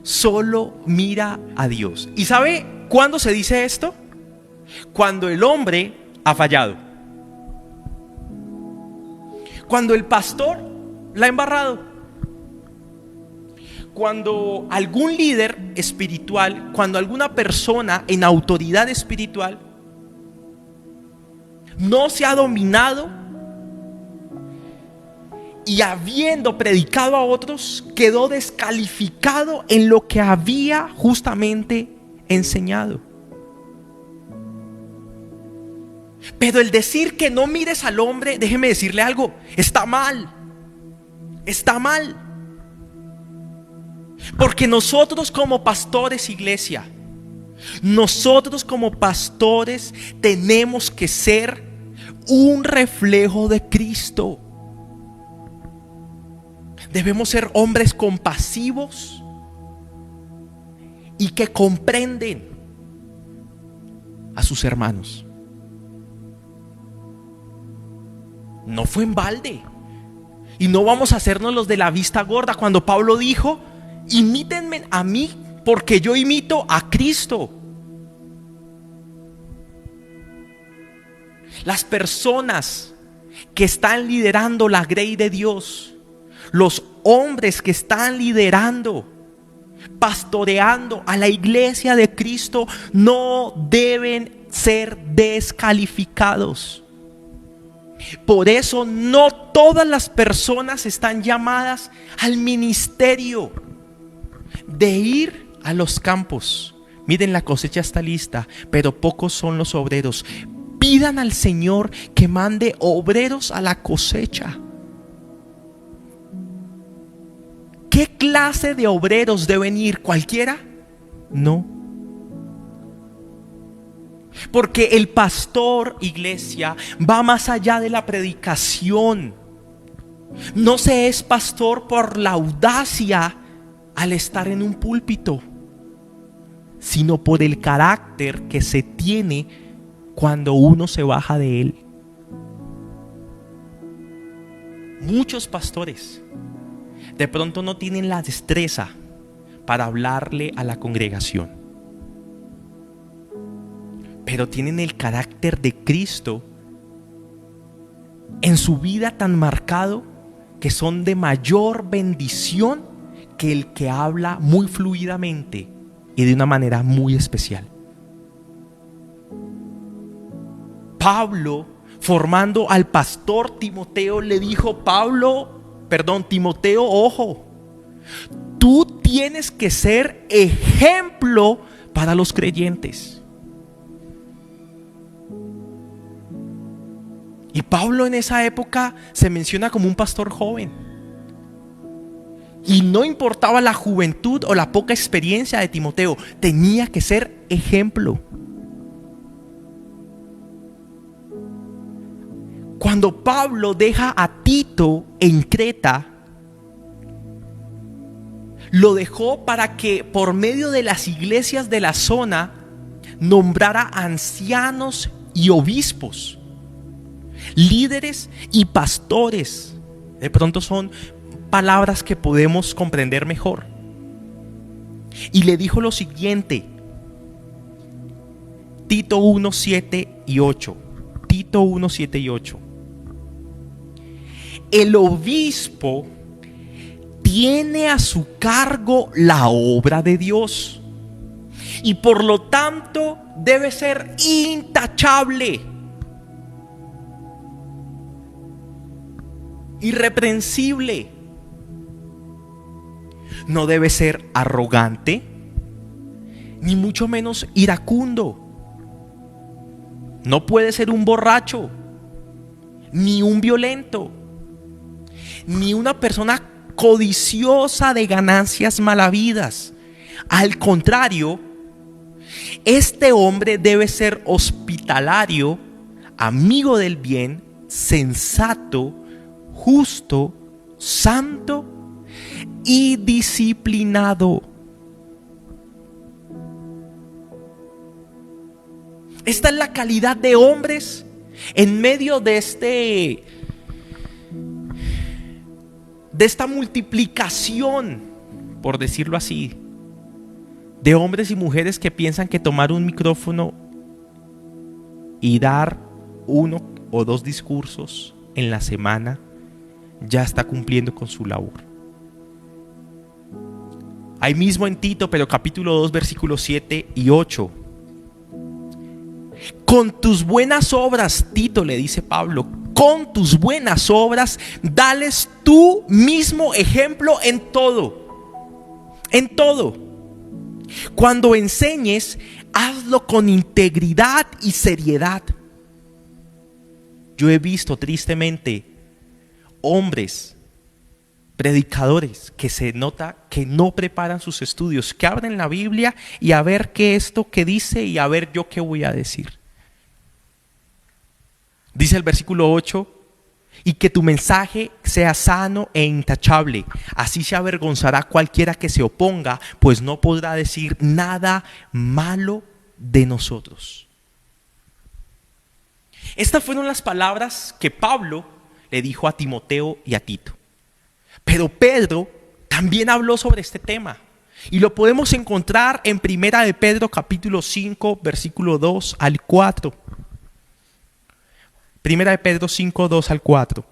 solo mira a Dios. ¿Y sabe cuándo se dice esto? Cuando el hombre ha fallado. Cuando el pastor la ha embarrado. Cuando algún líder espiritual, cuando alguna persona en autoridad espiritual no se ha dominado y habiendo predicado a otros, quedó descalificado en lo que había justamente enseñado. Pero el decir que no mires al hombre, déjeme decirle algo, está mal. Está mal. Porque nosotros como pastores, iglesia, nosotros como pastores tenemos que ser un reflejo de Cristo. Debemos ser hombres compasivos y que comprenden a sus hermanos. No fue en balde. Y no vamos a hacernos los de la vista gorda cuando Pablo dijo: imítenme a mí porque yo imito a Cristo. Las personas que están liderando la grey de Dios, los hombres que están liderando, pastoreando a la iglesia de Cristo, no deben ser descalificados. Por eso no todas las personas están llamadas al ministerio de ir a los campos. Miren, la cosecha está lista, pero pocos son los obreros. Pidan al Señor que mande obreros a la cosecha. ¿Qué clase de obreros deben ir? ¿Cualquiera? No. Porque el pastor, iglesia, va más allá de la predicación. No se es pastor por la audacia al estar en un púlpito, sino por el carácter que se tiene cuando uno se baja de él. Muchos pastores de pronto no tienen la destreza para hablarle a la congregación, pero tienen el carácter de Cristo en su vida tan marcado que son de mayor bendición que el que habla muy fluidamente y de una manera muy especial. Pablo, formando al pastor Timoteo, le dijo: Timoteo, ojo, tú tienes que ser ejemplo para los creyentes. Y Pablo en esa época se menciona como un pastor joven. Y no importaba la juventud o la poca experiencia de Timoteo, tenía que ser ejemplo. Cuando Pablo deja a Tito en Creta, lo dejó para que por medio de las iglesias de la zona nombrara ancianos y obispos, líderes y pastores. De pronto son palabras que podemos comprender mejor. Y le dijo lo siguiente: Tito 1, 7 y 8. Tito 1, 7 y 8. El obispo tiene a su cargo la obra de Dios y por lo tanto debe ser intachable, irreprensible. No debe ser arrogante, ni mucho menos iracundo. No puede ser un borracho, ni un violento, ni una persona codiciosa de ganancias malavidas. Al contrario, este hombre debe ser hospitalario, amigo del bien, sensato, justo, santo y disciplinado. Esta es la calidad de hombres en medio de esta multiplicación, por decirlo así, de hombres y mujeres que piensan que tomar un micrófono y dar 1 o 2 discursos en la semana ya está cumpliendo con su labor. Ahí mismo en Tito, pero capítulo 2, versículos 7 y 8. Con tus buenas obras, Tito, le dice Pablo, con tus buenas obras, dales tú mismo ejemplo en todo. En todo. Cuando enseñes, hazlo con integridad y seriedad. Yo he visto tristemente hombres, predicadores, que se nota que no preparan sus estudios, que abren la Biblia y a ver qué esto que dice y a ver yo qué voy a decir. Dice el versículo 8, y que tu mensaje sea sano e intachable. Así se avergonzará cualquiera que se oponga, pues no podrá decir nada malo de nosotros. Estas fueron las palabras que Pablo le dijo a Timoteo y a Tito. Pero Pedro también habló sobre este tema. Y lo podemos encontrar en Primera de Pedro capítulo 5, versículo 2 al 4. Primera de Pedro 5, 2 al 4.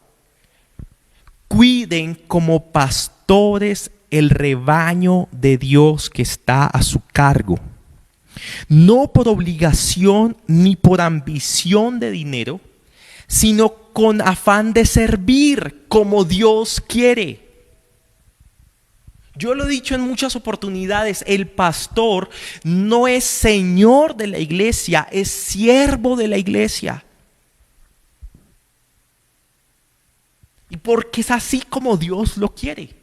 Cuiden como pastores el rebaño de Dios que está a su cargo, no por obligación ni por ambición de dinero, sino con afán de servir como Dios quiere. Yo lo he dicho en muchas oportunidades, el pastor no es señor de la iglesia, es siervo de la iglesia. Y porque es así como Dios lo quiere.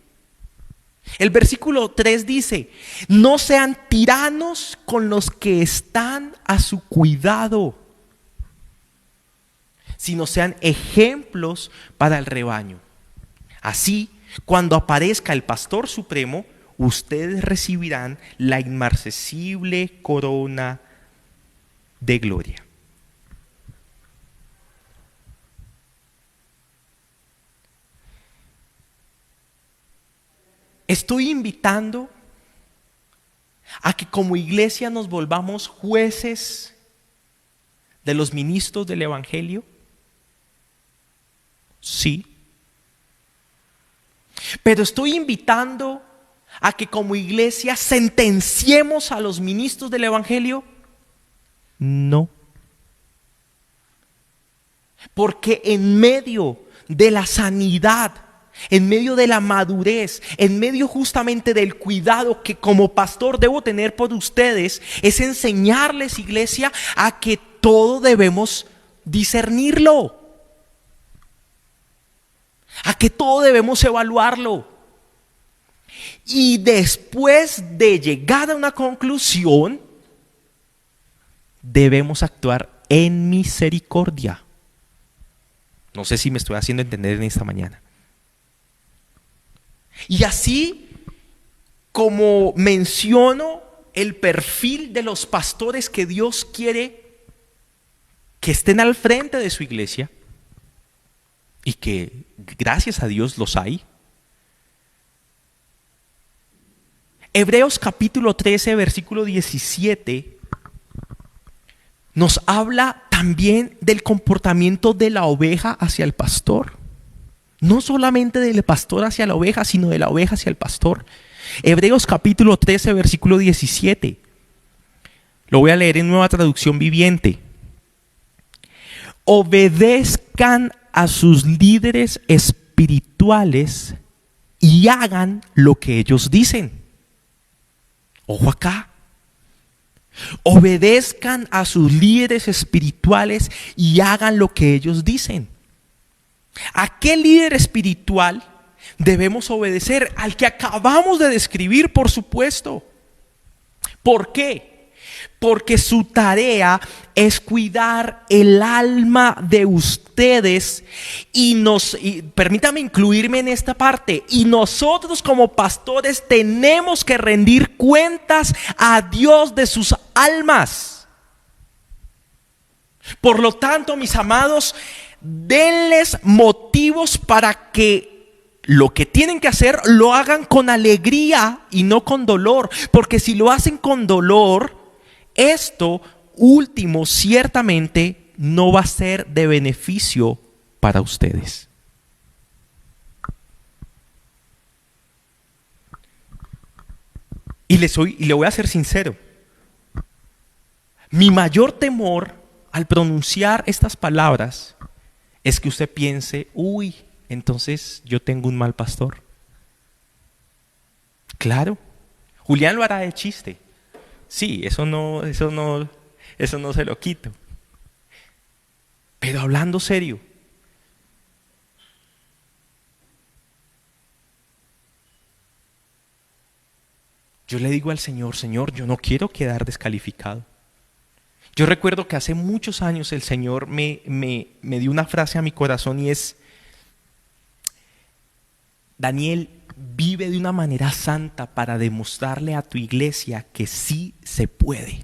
El versículo 3 dice, no sean tiranos con los que están a su cuidado, sino sean ejemplos para el rebaño. Así, cuando aparezca el pastor supremo, ustedes recibirán la inmarcesible corona de gloria. Estoy invitando a que como iglesia nos volvamos jueces de los ministros del Evangelio. Sí. Pero estoy invitando a que como iglesia sentenciemos a los ministros del Evangelio. No. Porque en medio de la sanidad, en medio de la madurez, en medio justamente del cuidado que como pastor debo tener por ustedes, es enseñarles, iglesia, a que todo debemos discernirlo, a que todo debemos evaluarlo. Y después de llegar a una conclusión, debemos actuar en misericordia. No sé si me estoy haciendo entender en esta mañana. Y así como menciono el perfil de los pastores que Dios quiere que estén al frente de su iglesia, y que gracias a Dios los hay. Hebreos capítulo 13, versículo 17 nos habla también del comportamiento de la oveja hacia el pastor. No solamente del pastor hacia la oveja, sino de la oveja hacia el pastor. Hebreos capítulo 13, versículo 17. Lo voy a leer en Nueva Traducción Viviente. Obedezcan a sus líderes espirituales y hagan lo que ellos dicen. Ojo acá. Obedezcan a sus líderes espirituales y hagan lo que ellos dicen. ¿A qué líder espiritual debemos obedecer? Al que acabamos de describir, por supuesto. ¿Por qué? Porque su tarea es cuidar el alma de ustedes y permítame incluirme en esta parte, y nosotros como pastores tenemos que rendir cuentas a Dios de sus almas. Por lo tanto, mis amados, denles motivos para que lo que tienen que hacer lo hagan con alegría y no con dolor, porque si lo hacen con dolor, esto último ciertamente no va a ser de beneficio para ustedes. Y le voy a ser sincero. Mi mayor temor al pronunciar estas palabras es que usted piense, uy, entonces yo tengo un mal pastor. Claro, Julián lo hará de chiste. Sí, eso no se lo quito. Pero hablando serio, yo le digo al Señor, Señor, yo no quiero quedar descalificado. Yo recuerdo que hace muchos años el Señor me dio una frase a mi corazón y es: Daniel, vive de una manera santa para demostrarle a tu iglesia que sí se puede.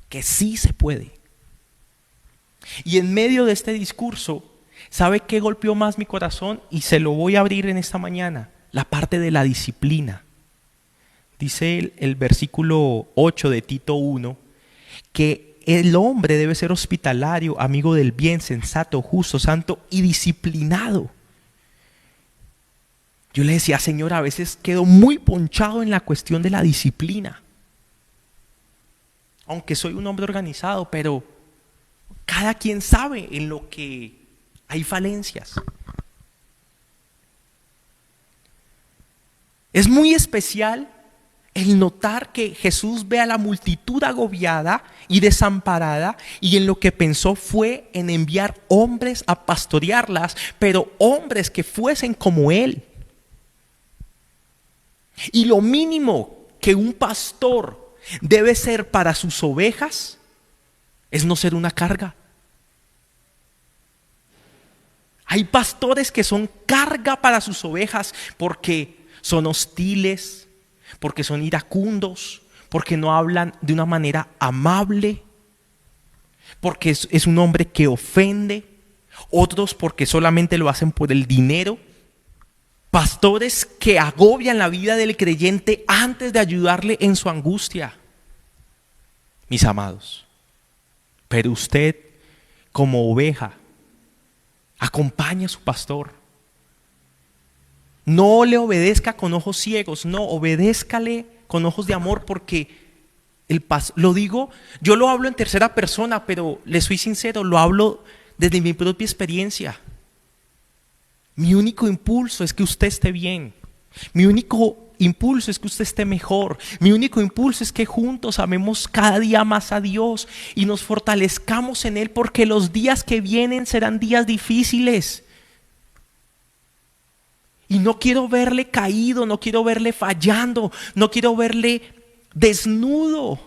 Que sí se puede. Y en medio de este discurso, ¿sabe qué golpeó más mi corazón? Y se lo voy a abrir en esta mañana. La parte de la disciplina. Dice el versículo 8 de Tito 1, que el hombre debe ser hospitalario, amigo del bien, sensato, justo, santo y disciplinado. Yo le decía, Señor, a veces quedo muy ponchado en la cuestión de la disciplina. Aunque soy un hombre organizado, pero cada quien sabe en lo que hay falencias. Es muy especial el notar que Jesús ve a la multitud agobiada y desamparada, y en lo que pensó fue en enviar hombres a pastorearlas, pero hombres que fuesen como Él. Y lo mínimo que un pastor debe ser para sus ovejas es no ser una carga. Hay pastores que son carga para sus ovejas porque son hostiles, porque son iracundos, porque no hablan de una manera amable, porque es un hombre que ofende, otros porque solamente lo hacen por el dinero. Pastores que agobian la vida del creyente antes de ayudarle en su angustia. Mis amados, pero usted como oveja acompaña a su pastor. No le obedezca con ojos ciegos, no, obedézcale con ojos de amor, porque lo digo, yo lo hablo en tercera persona, pero le soy sincero, lo hablo desde mi propia experiencia. Mi único impulso es que usted esté bien. Mi único impulso es que usted esté mejor. Mi único impulso es que juntos amemos cada día más a Dios y nos fortalezcamos en Él, porque los días que vienen serán días difíciles. Y no quiero verle caído, no quiero verle fallando, no quiero verle desnudo.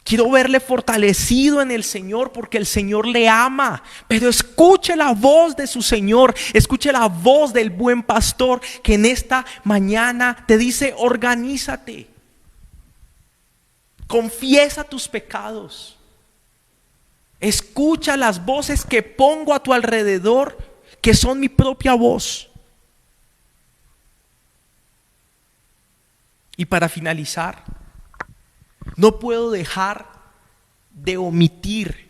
Quiero verle fortalecido en el Señor, porque el Señor le ama. Pero escuche la voz de su Señor, escuche la voz del buen pastor que en esta mañana te dice: organízate, confiesa tus pecados, escucha las voces que pongo a tu alrededor, que son mi propia voz. Y para finalizar, no puedo dejar de omitir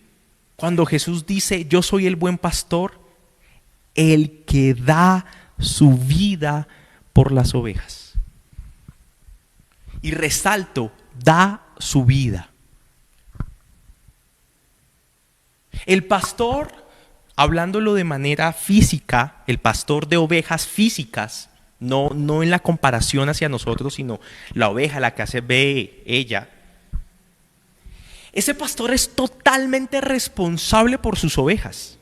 cuando Jesús dice: yo soy el buen pastor, el que da su vida por las ovejas. Y resalto, da su vida. El pastor, hablándolo de manera física, el pastor de ovejas físicas, no en la comparación hacia nosotros, sino la oveja, la que ve ella. Ese pastor es totalmente responsable por sus ovejas.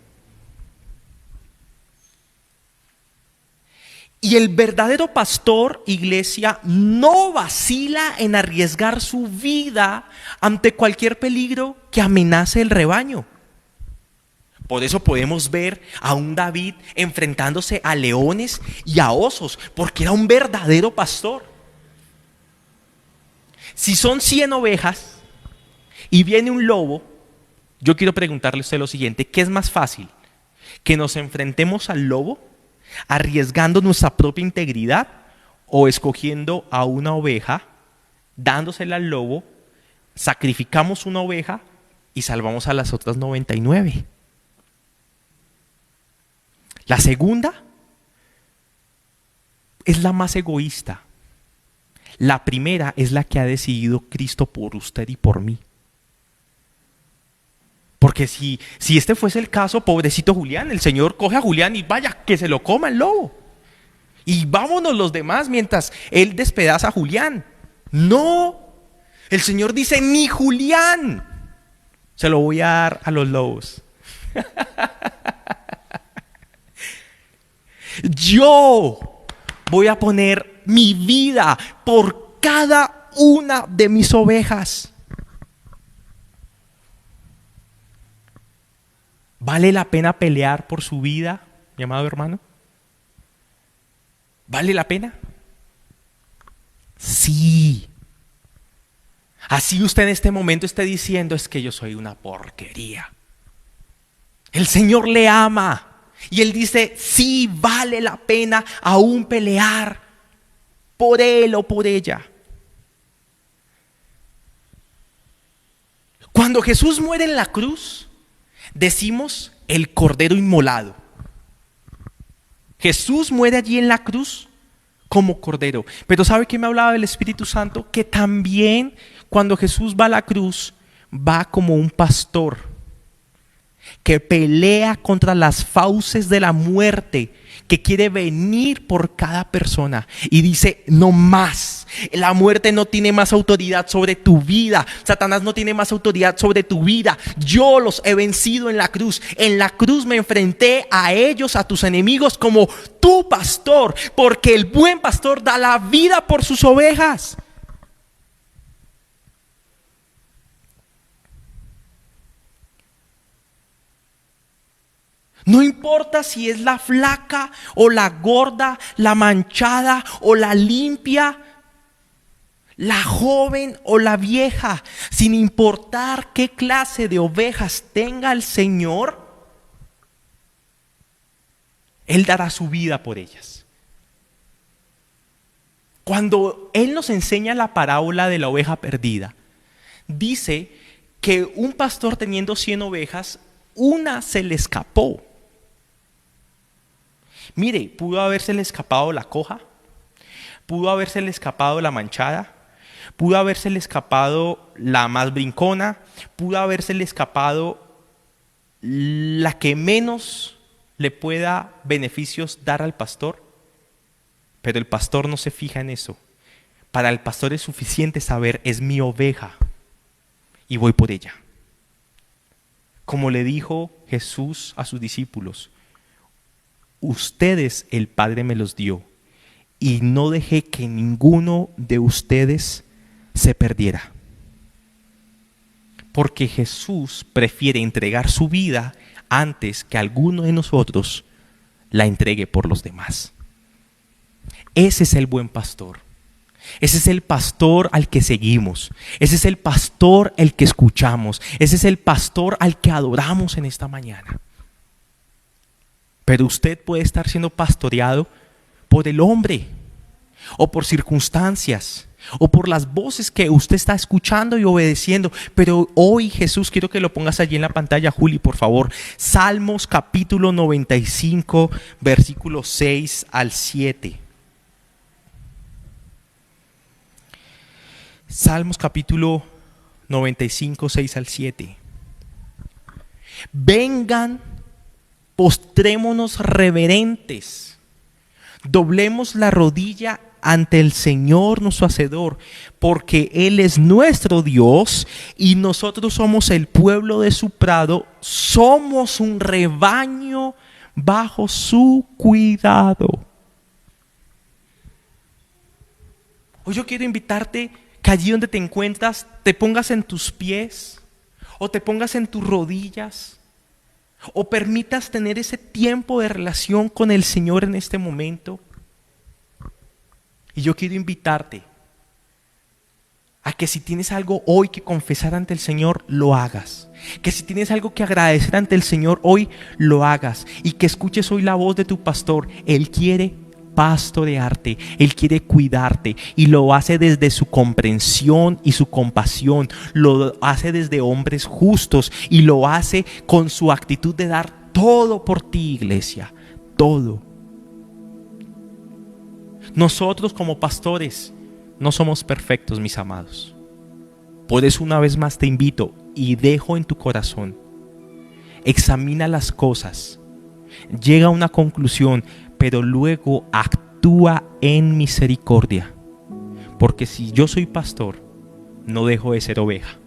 Y el verdadero pastor, iglesia, no vacila en arriesgar su vida ante cualquier peligro que amenace el rebaño. Por eso podemos ver a un David enfrentándose a leones y a osos, porque era un verdadero pastor. Si son 100 ovejas y viene un lobo, yo quiero preguntarle a usted lo siguiente: ¿qué es más fácil? ¿Que nos enfrentemos al lobo arriesgando nuestra propia integridad, o escogiendo a una oveja, dándosela al lobo, sacrificamos una oveja y salvamos a las otras 99? La segunda es la más egoísta. La primera es la que ha decidido Cristo por usted y por mí. Porque si este fuese el caso, pobrecito Julián, el Señor coge a Julián y vaya, que se lo coma el lobo. Y vámonos los demás mientras Él despedaza a Julián. No, el Señor dice, ni Julián. Se lo voy a dar a los lobos. Yo voy a poner mi vida por cada una de mis ovejas. ¿Vale la pena pelear por su vida, mi amado hermano? ¿Vale la pena? Sí. Así usted en este momento esté diciendo, es que yo soy una porquería. El Señor le ama. Y Él dice, sí, vale la pena aún pelear por él o por ella. Cuando Jesús muere en la cruz, decimos el Cordero inmolado. Jesús muere allí en la cruz como Cordero. Pero ¿sabe qué me hablaba del Espíritu Santo? Que también cuando Jesús va a la cruz, va como un pastor que pelea contra las fauces de la muerte, que quiere venir por cada persona y dice, no más, la muerte no tiene más autoridad sobre tu vida, Satanás no tiene más autoridad sobre tu vida, yo los he vencido en la cruz me enfrenté a ellos, a tus enemigos como tu pastor, porque el buen pastor da la vida por sus ovejas. No importa si es la flaca o la gorda, la manchada o la limpia, la joven o la vieja, sin importar qué clase de ovejas tenga el Señor, Él dará su vida por ellas. Cuando Él nos enseña la parábola de la oveja perdida, dice que un pastor teniendo 100 ovejas, una se le escapó. Mire, pudo habérsele escapado la coja, pudo habérsele escapado la manchada, pudo habérsele escapado la más brincona, pudo habérsele escapado la que menos le pueda beneficios dar al pastor. Pero el pastor no se fija en eso. Para el pastor es suficiente saber, es mi oveja y voy por ella. Como le dijo Jesús a sus discípulos, ustedes el Padre me los dio y no dejé que ninguno de ustedes se perdiera. Porque Jesús prefiere entregar su vida antes que alguno de nosotros la entregue por los demás. Ese es el buen pastor. Ese es el pastor al que seguimos. Ese es el pastor al que escuchamos. Ese es el pastor al que adoramos en esta mañana. Pero usted puede estar siendo pastoreado por el hombre, o por circunstancias, o por las voces que usted está escuchando y obedeciendo. Pero hoy, Jesús, quiero que lo pongas allí en la pantalla, Juli, por favor. Salmos capítulo 95, versículos 6 al 7. Salmos capítulo 95, 6 al 7. Vengan, postrémonos reverentes, doblemos la rodilla ante el Señor nuestro Hacedor, porque Él es nuestro Dios y nosotros somos el pueblo de su prado, somos un rebaño bajo su cuidado. Hoy yo quiero invitarte que allí donde te encuentras te pongas en tus pies o te pongas en tus rodillas o permitas tener ese tiempo de relación con el Señor en este momento. Y yo quiero invitarte a que si tienes algo hoy que confesar ante el Señor, lo hagas. Que si tienes algo que agradecer ante el Señor hoy, lo hagas. Y que escuches hoy la voz de tu pastor. Él quiere pastorearte, Él quiere cuidarte y lo hace desde su comprensión y su compasión, lo hace desde hombres justos y lo hace con su actitud de dar todo por ti, iglesia, todo. Nosotros como pastores no somos perfectos, mis amados. Por eso una vez más te invito y dejo en tu corazón, examina las cosas, llega a una conclusión, pero luego actúa en misericordia, Porque si yo soy pastor, no dejo de ser oveja.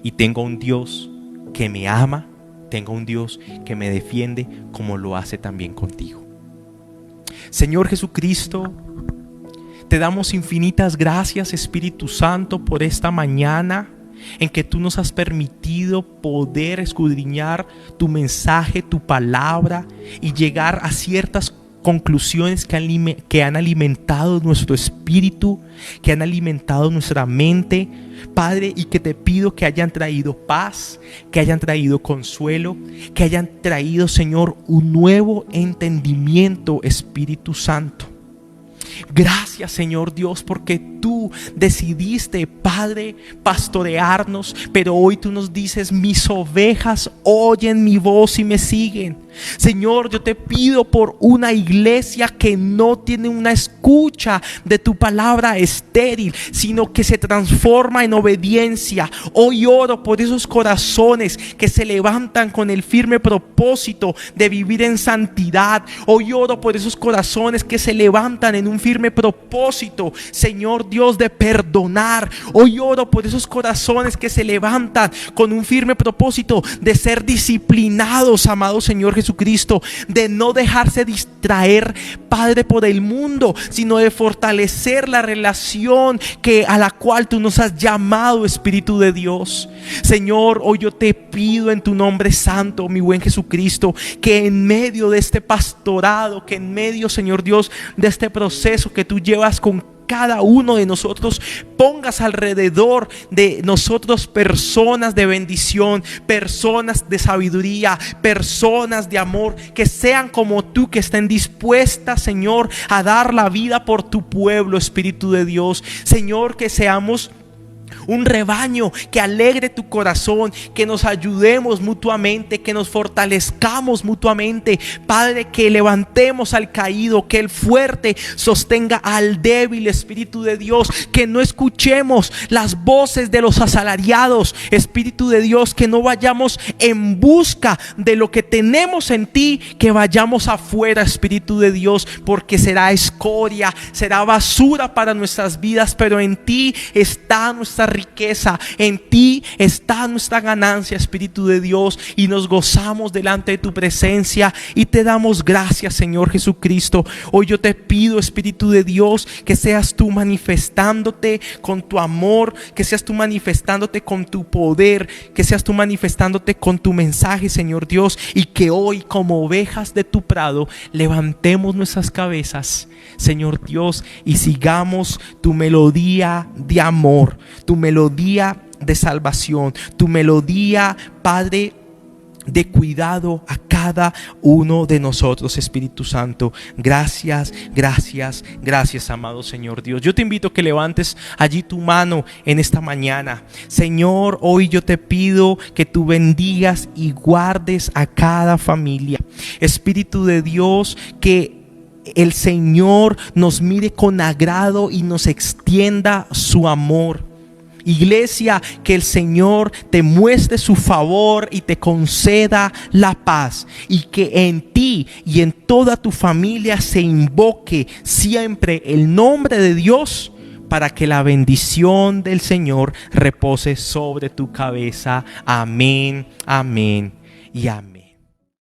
Y tengo un Dios que me ama, tengo un Dios que me defiende, como lo hace también contigo. Señor Jesucristo, te damos infinitas gracias, Espíritu Santo, por esta mañana en que tú nos has permitido poder escudriñar tu mensaje, tu palabra, y llegar a ciertas conclusiones que han alimentado nuestro espíritu, que han alimentado nuestra mente, Padre, y que te pido que hayan traído paz, que hayan traído consuelo, que hayan traído, Señor, un nuevo entendimiento, Espíritu Santo. Gracias, Señor Dios, porque tú decidiste, Padre, pastorearnos, pero hoy tú nos dices: mis ovejas oyen mi voz y me siguen. Señor, yo te pido por una iglesia que no tiene una escucha de tu palabra estéril, sino que se transforma en obediencia. Hoy oro por esos corazones que se levantan con el firme propósito de vivir en santidad. Hoy oro por esos corazones que se levantan en un firme propósito, Señor Dios, de perdonar. Hoy oro por esos corazones que se levantan con un firme propósito de ser disciplinados, amado Señor Jesucristo, de no dejarse distraer, Padre, por el mundo, sino de fortalecer la relación a la cual tú nos has llamado, Espíritu de Dios. Señor, hoy yo te pido en tu nombre santo, mi buen Jesucristo, que en medio de este pastorado, que en medio, Señor Dios, de este proceso que tú llevas con cada uno de nosotros, pongas alrededor de nosotros personas de bendición, personas de sabiduría, personas de amor, que sean como tú, que estén dispuestas, Señor, a dar la vida por tu pueblo, Espíritu de Dios. Señor, que seamos un rebaño que alegre tu corazón, que nos ayudemos mutuamente, que nos fortalezcamos mutuamente, Padre, que levantemos al caído, que el fuerte sostenga al débil, Espíritu de Dios, que no escuchemos las voces de los asalariados, Espíritu de Dios, que no vayamos en busca de lo que tenemos en ti, que vayamos afuera, Espíritu de Dios, porque será escoria, será basura para nuestras vidas, pero en ti está nuestra riqueza, en ti está nuestra ganancia, Espíritu de Dios, y nos gozamos delante de tu presencia y te damos gracias, Señor Jesucristo. Hoy yo te pido, Espíritu de Dios, que seas tú manifestándote con tu amor, que seas tú manifestándote con tu poder, que seas tú manifestándote con tu mensaje, Señor Dios, y que hoy, como ovejas de tu prado, levantemos nuestras cabezas, Señor Dios, y sigamos tu melodía de amor, tu melodía de salvación, tu melodía, Padre, de cuidado a cada uno de nosotros, Espíritu Santo. Gracias, gracias, gracias, amado Señor Dios. Yo te invito a que levantes allí tu mano en esta mañana. Señor, hoy yo te pido que tú bendigas y guardes a cada familia. Espíritu de Dios, que el Señor nos mire con agrado y nos extienda su amor. Iglesia, que el Señor te muestre su favor y te conceda la paz, y que en ti y en toda tu familia se invoque siempre el nombre de Dios, para que la bendición del Señor repose sobre tu cabeza. Amén, amén y amén.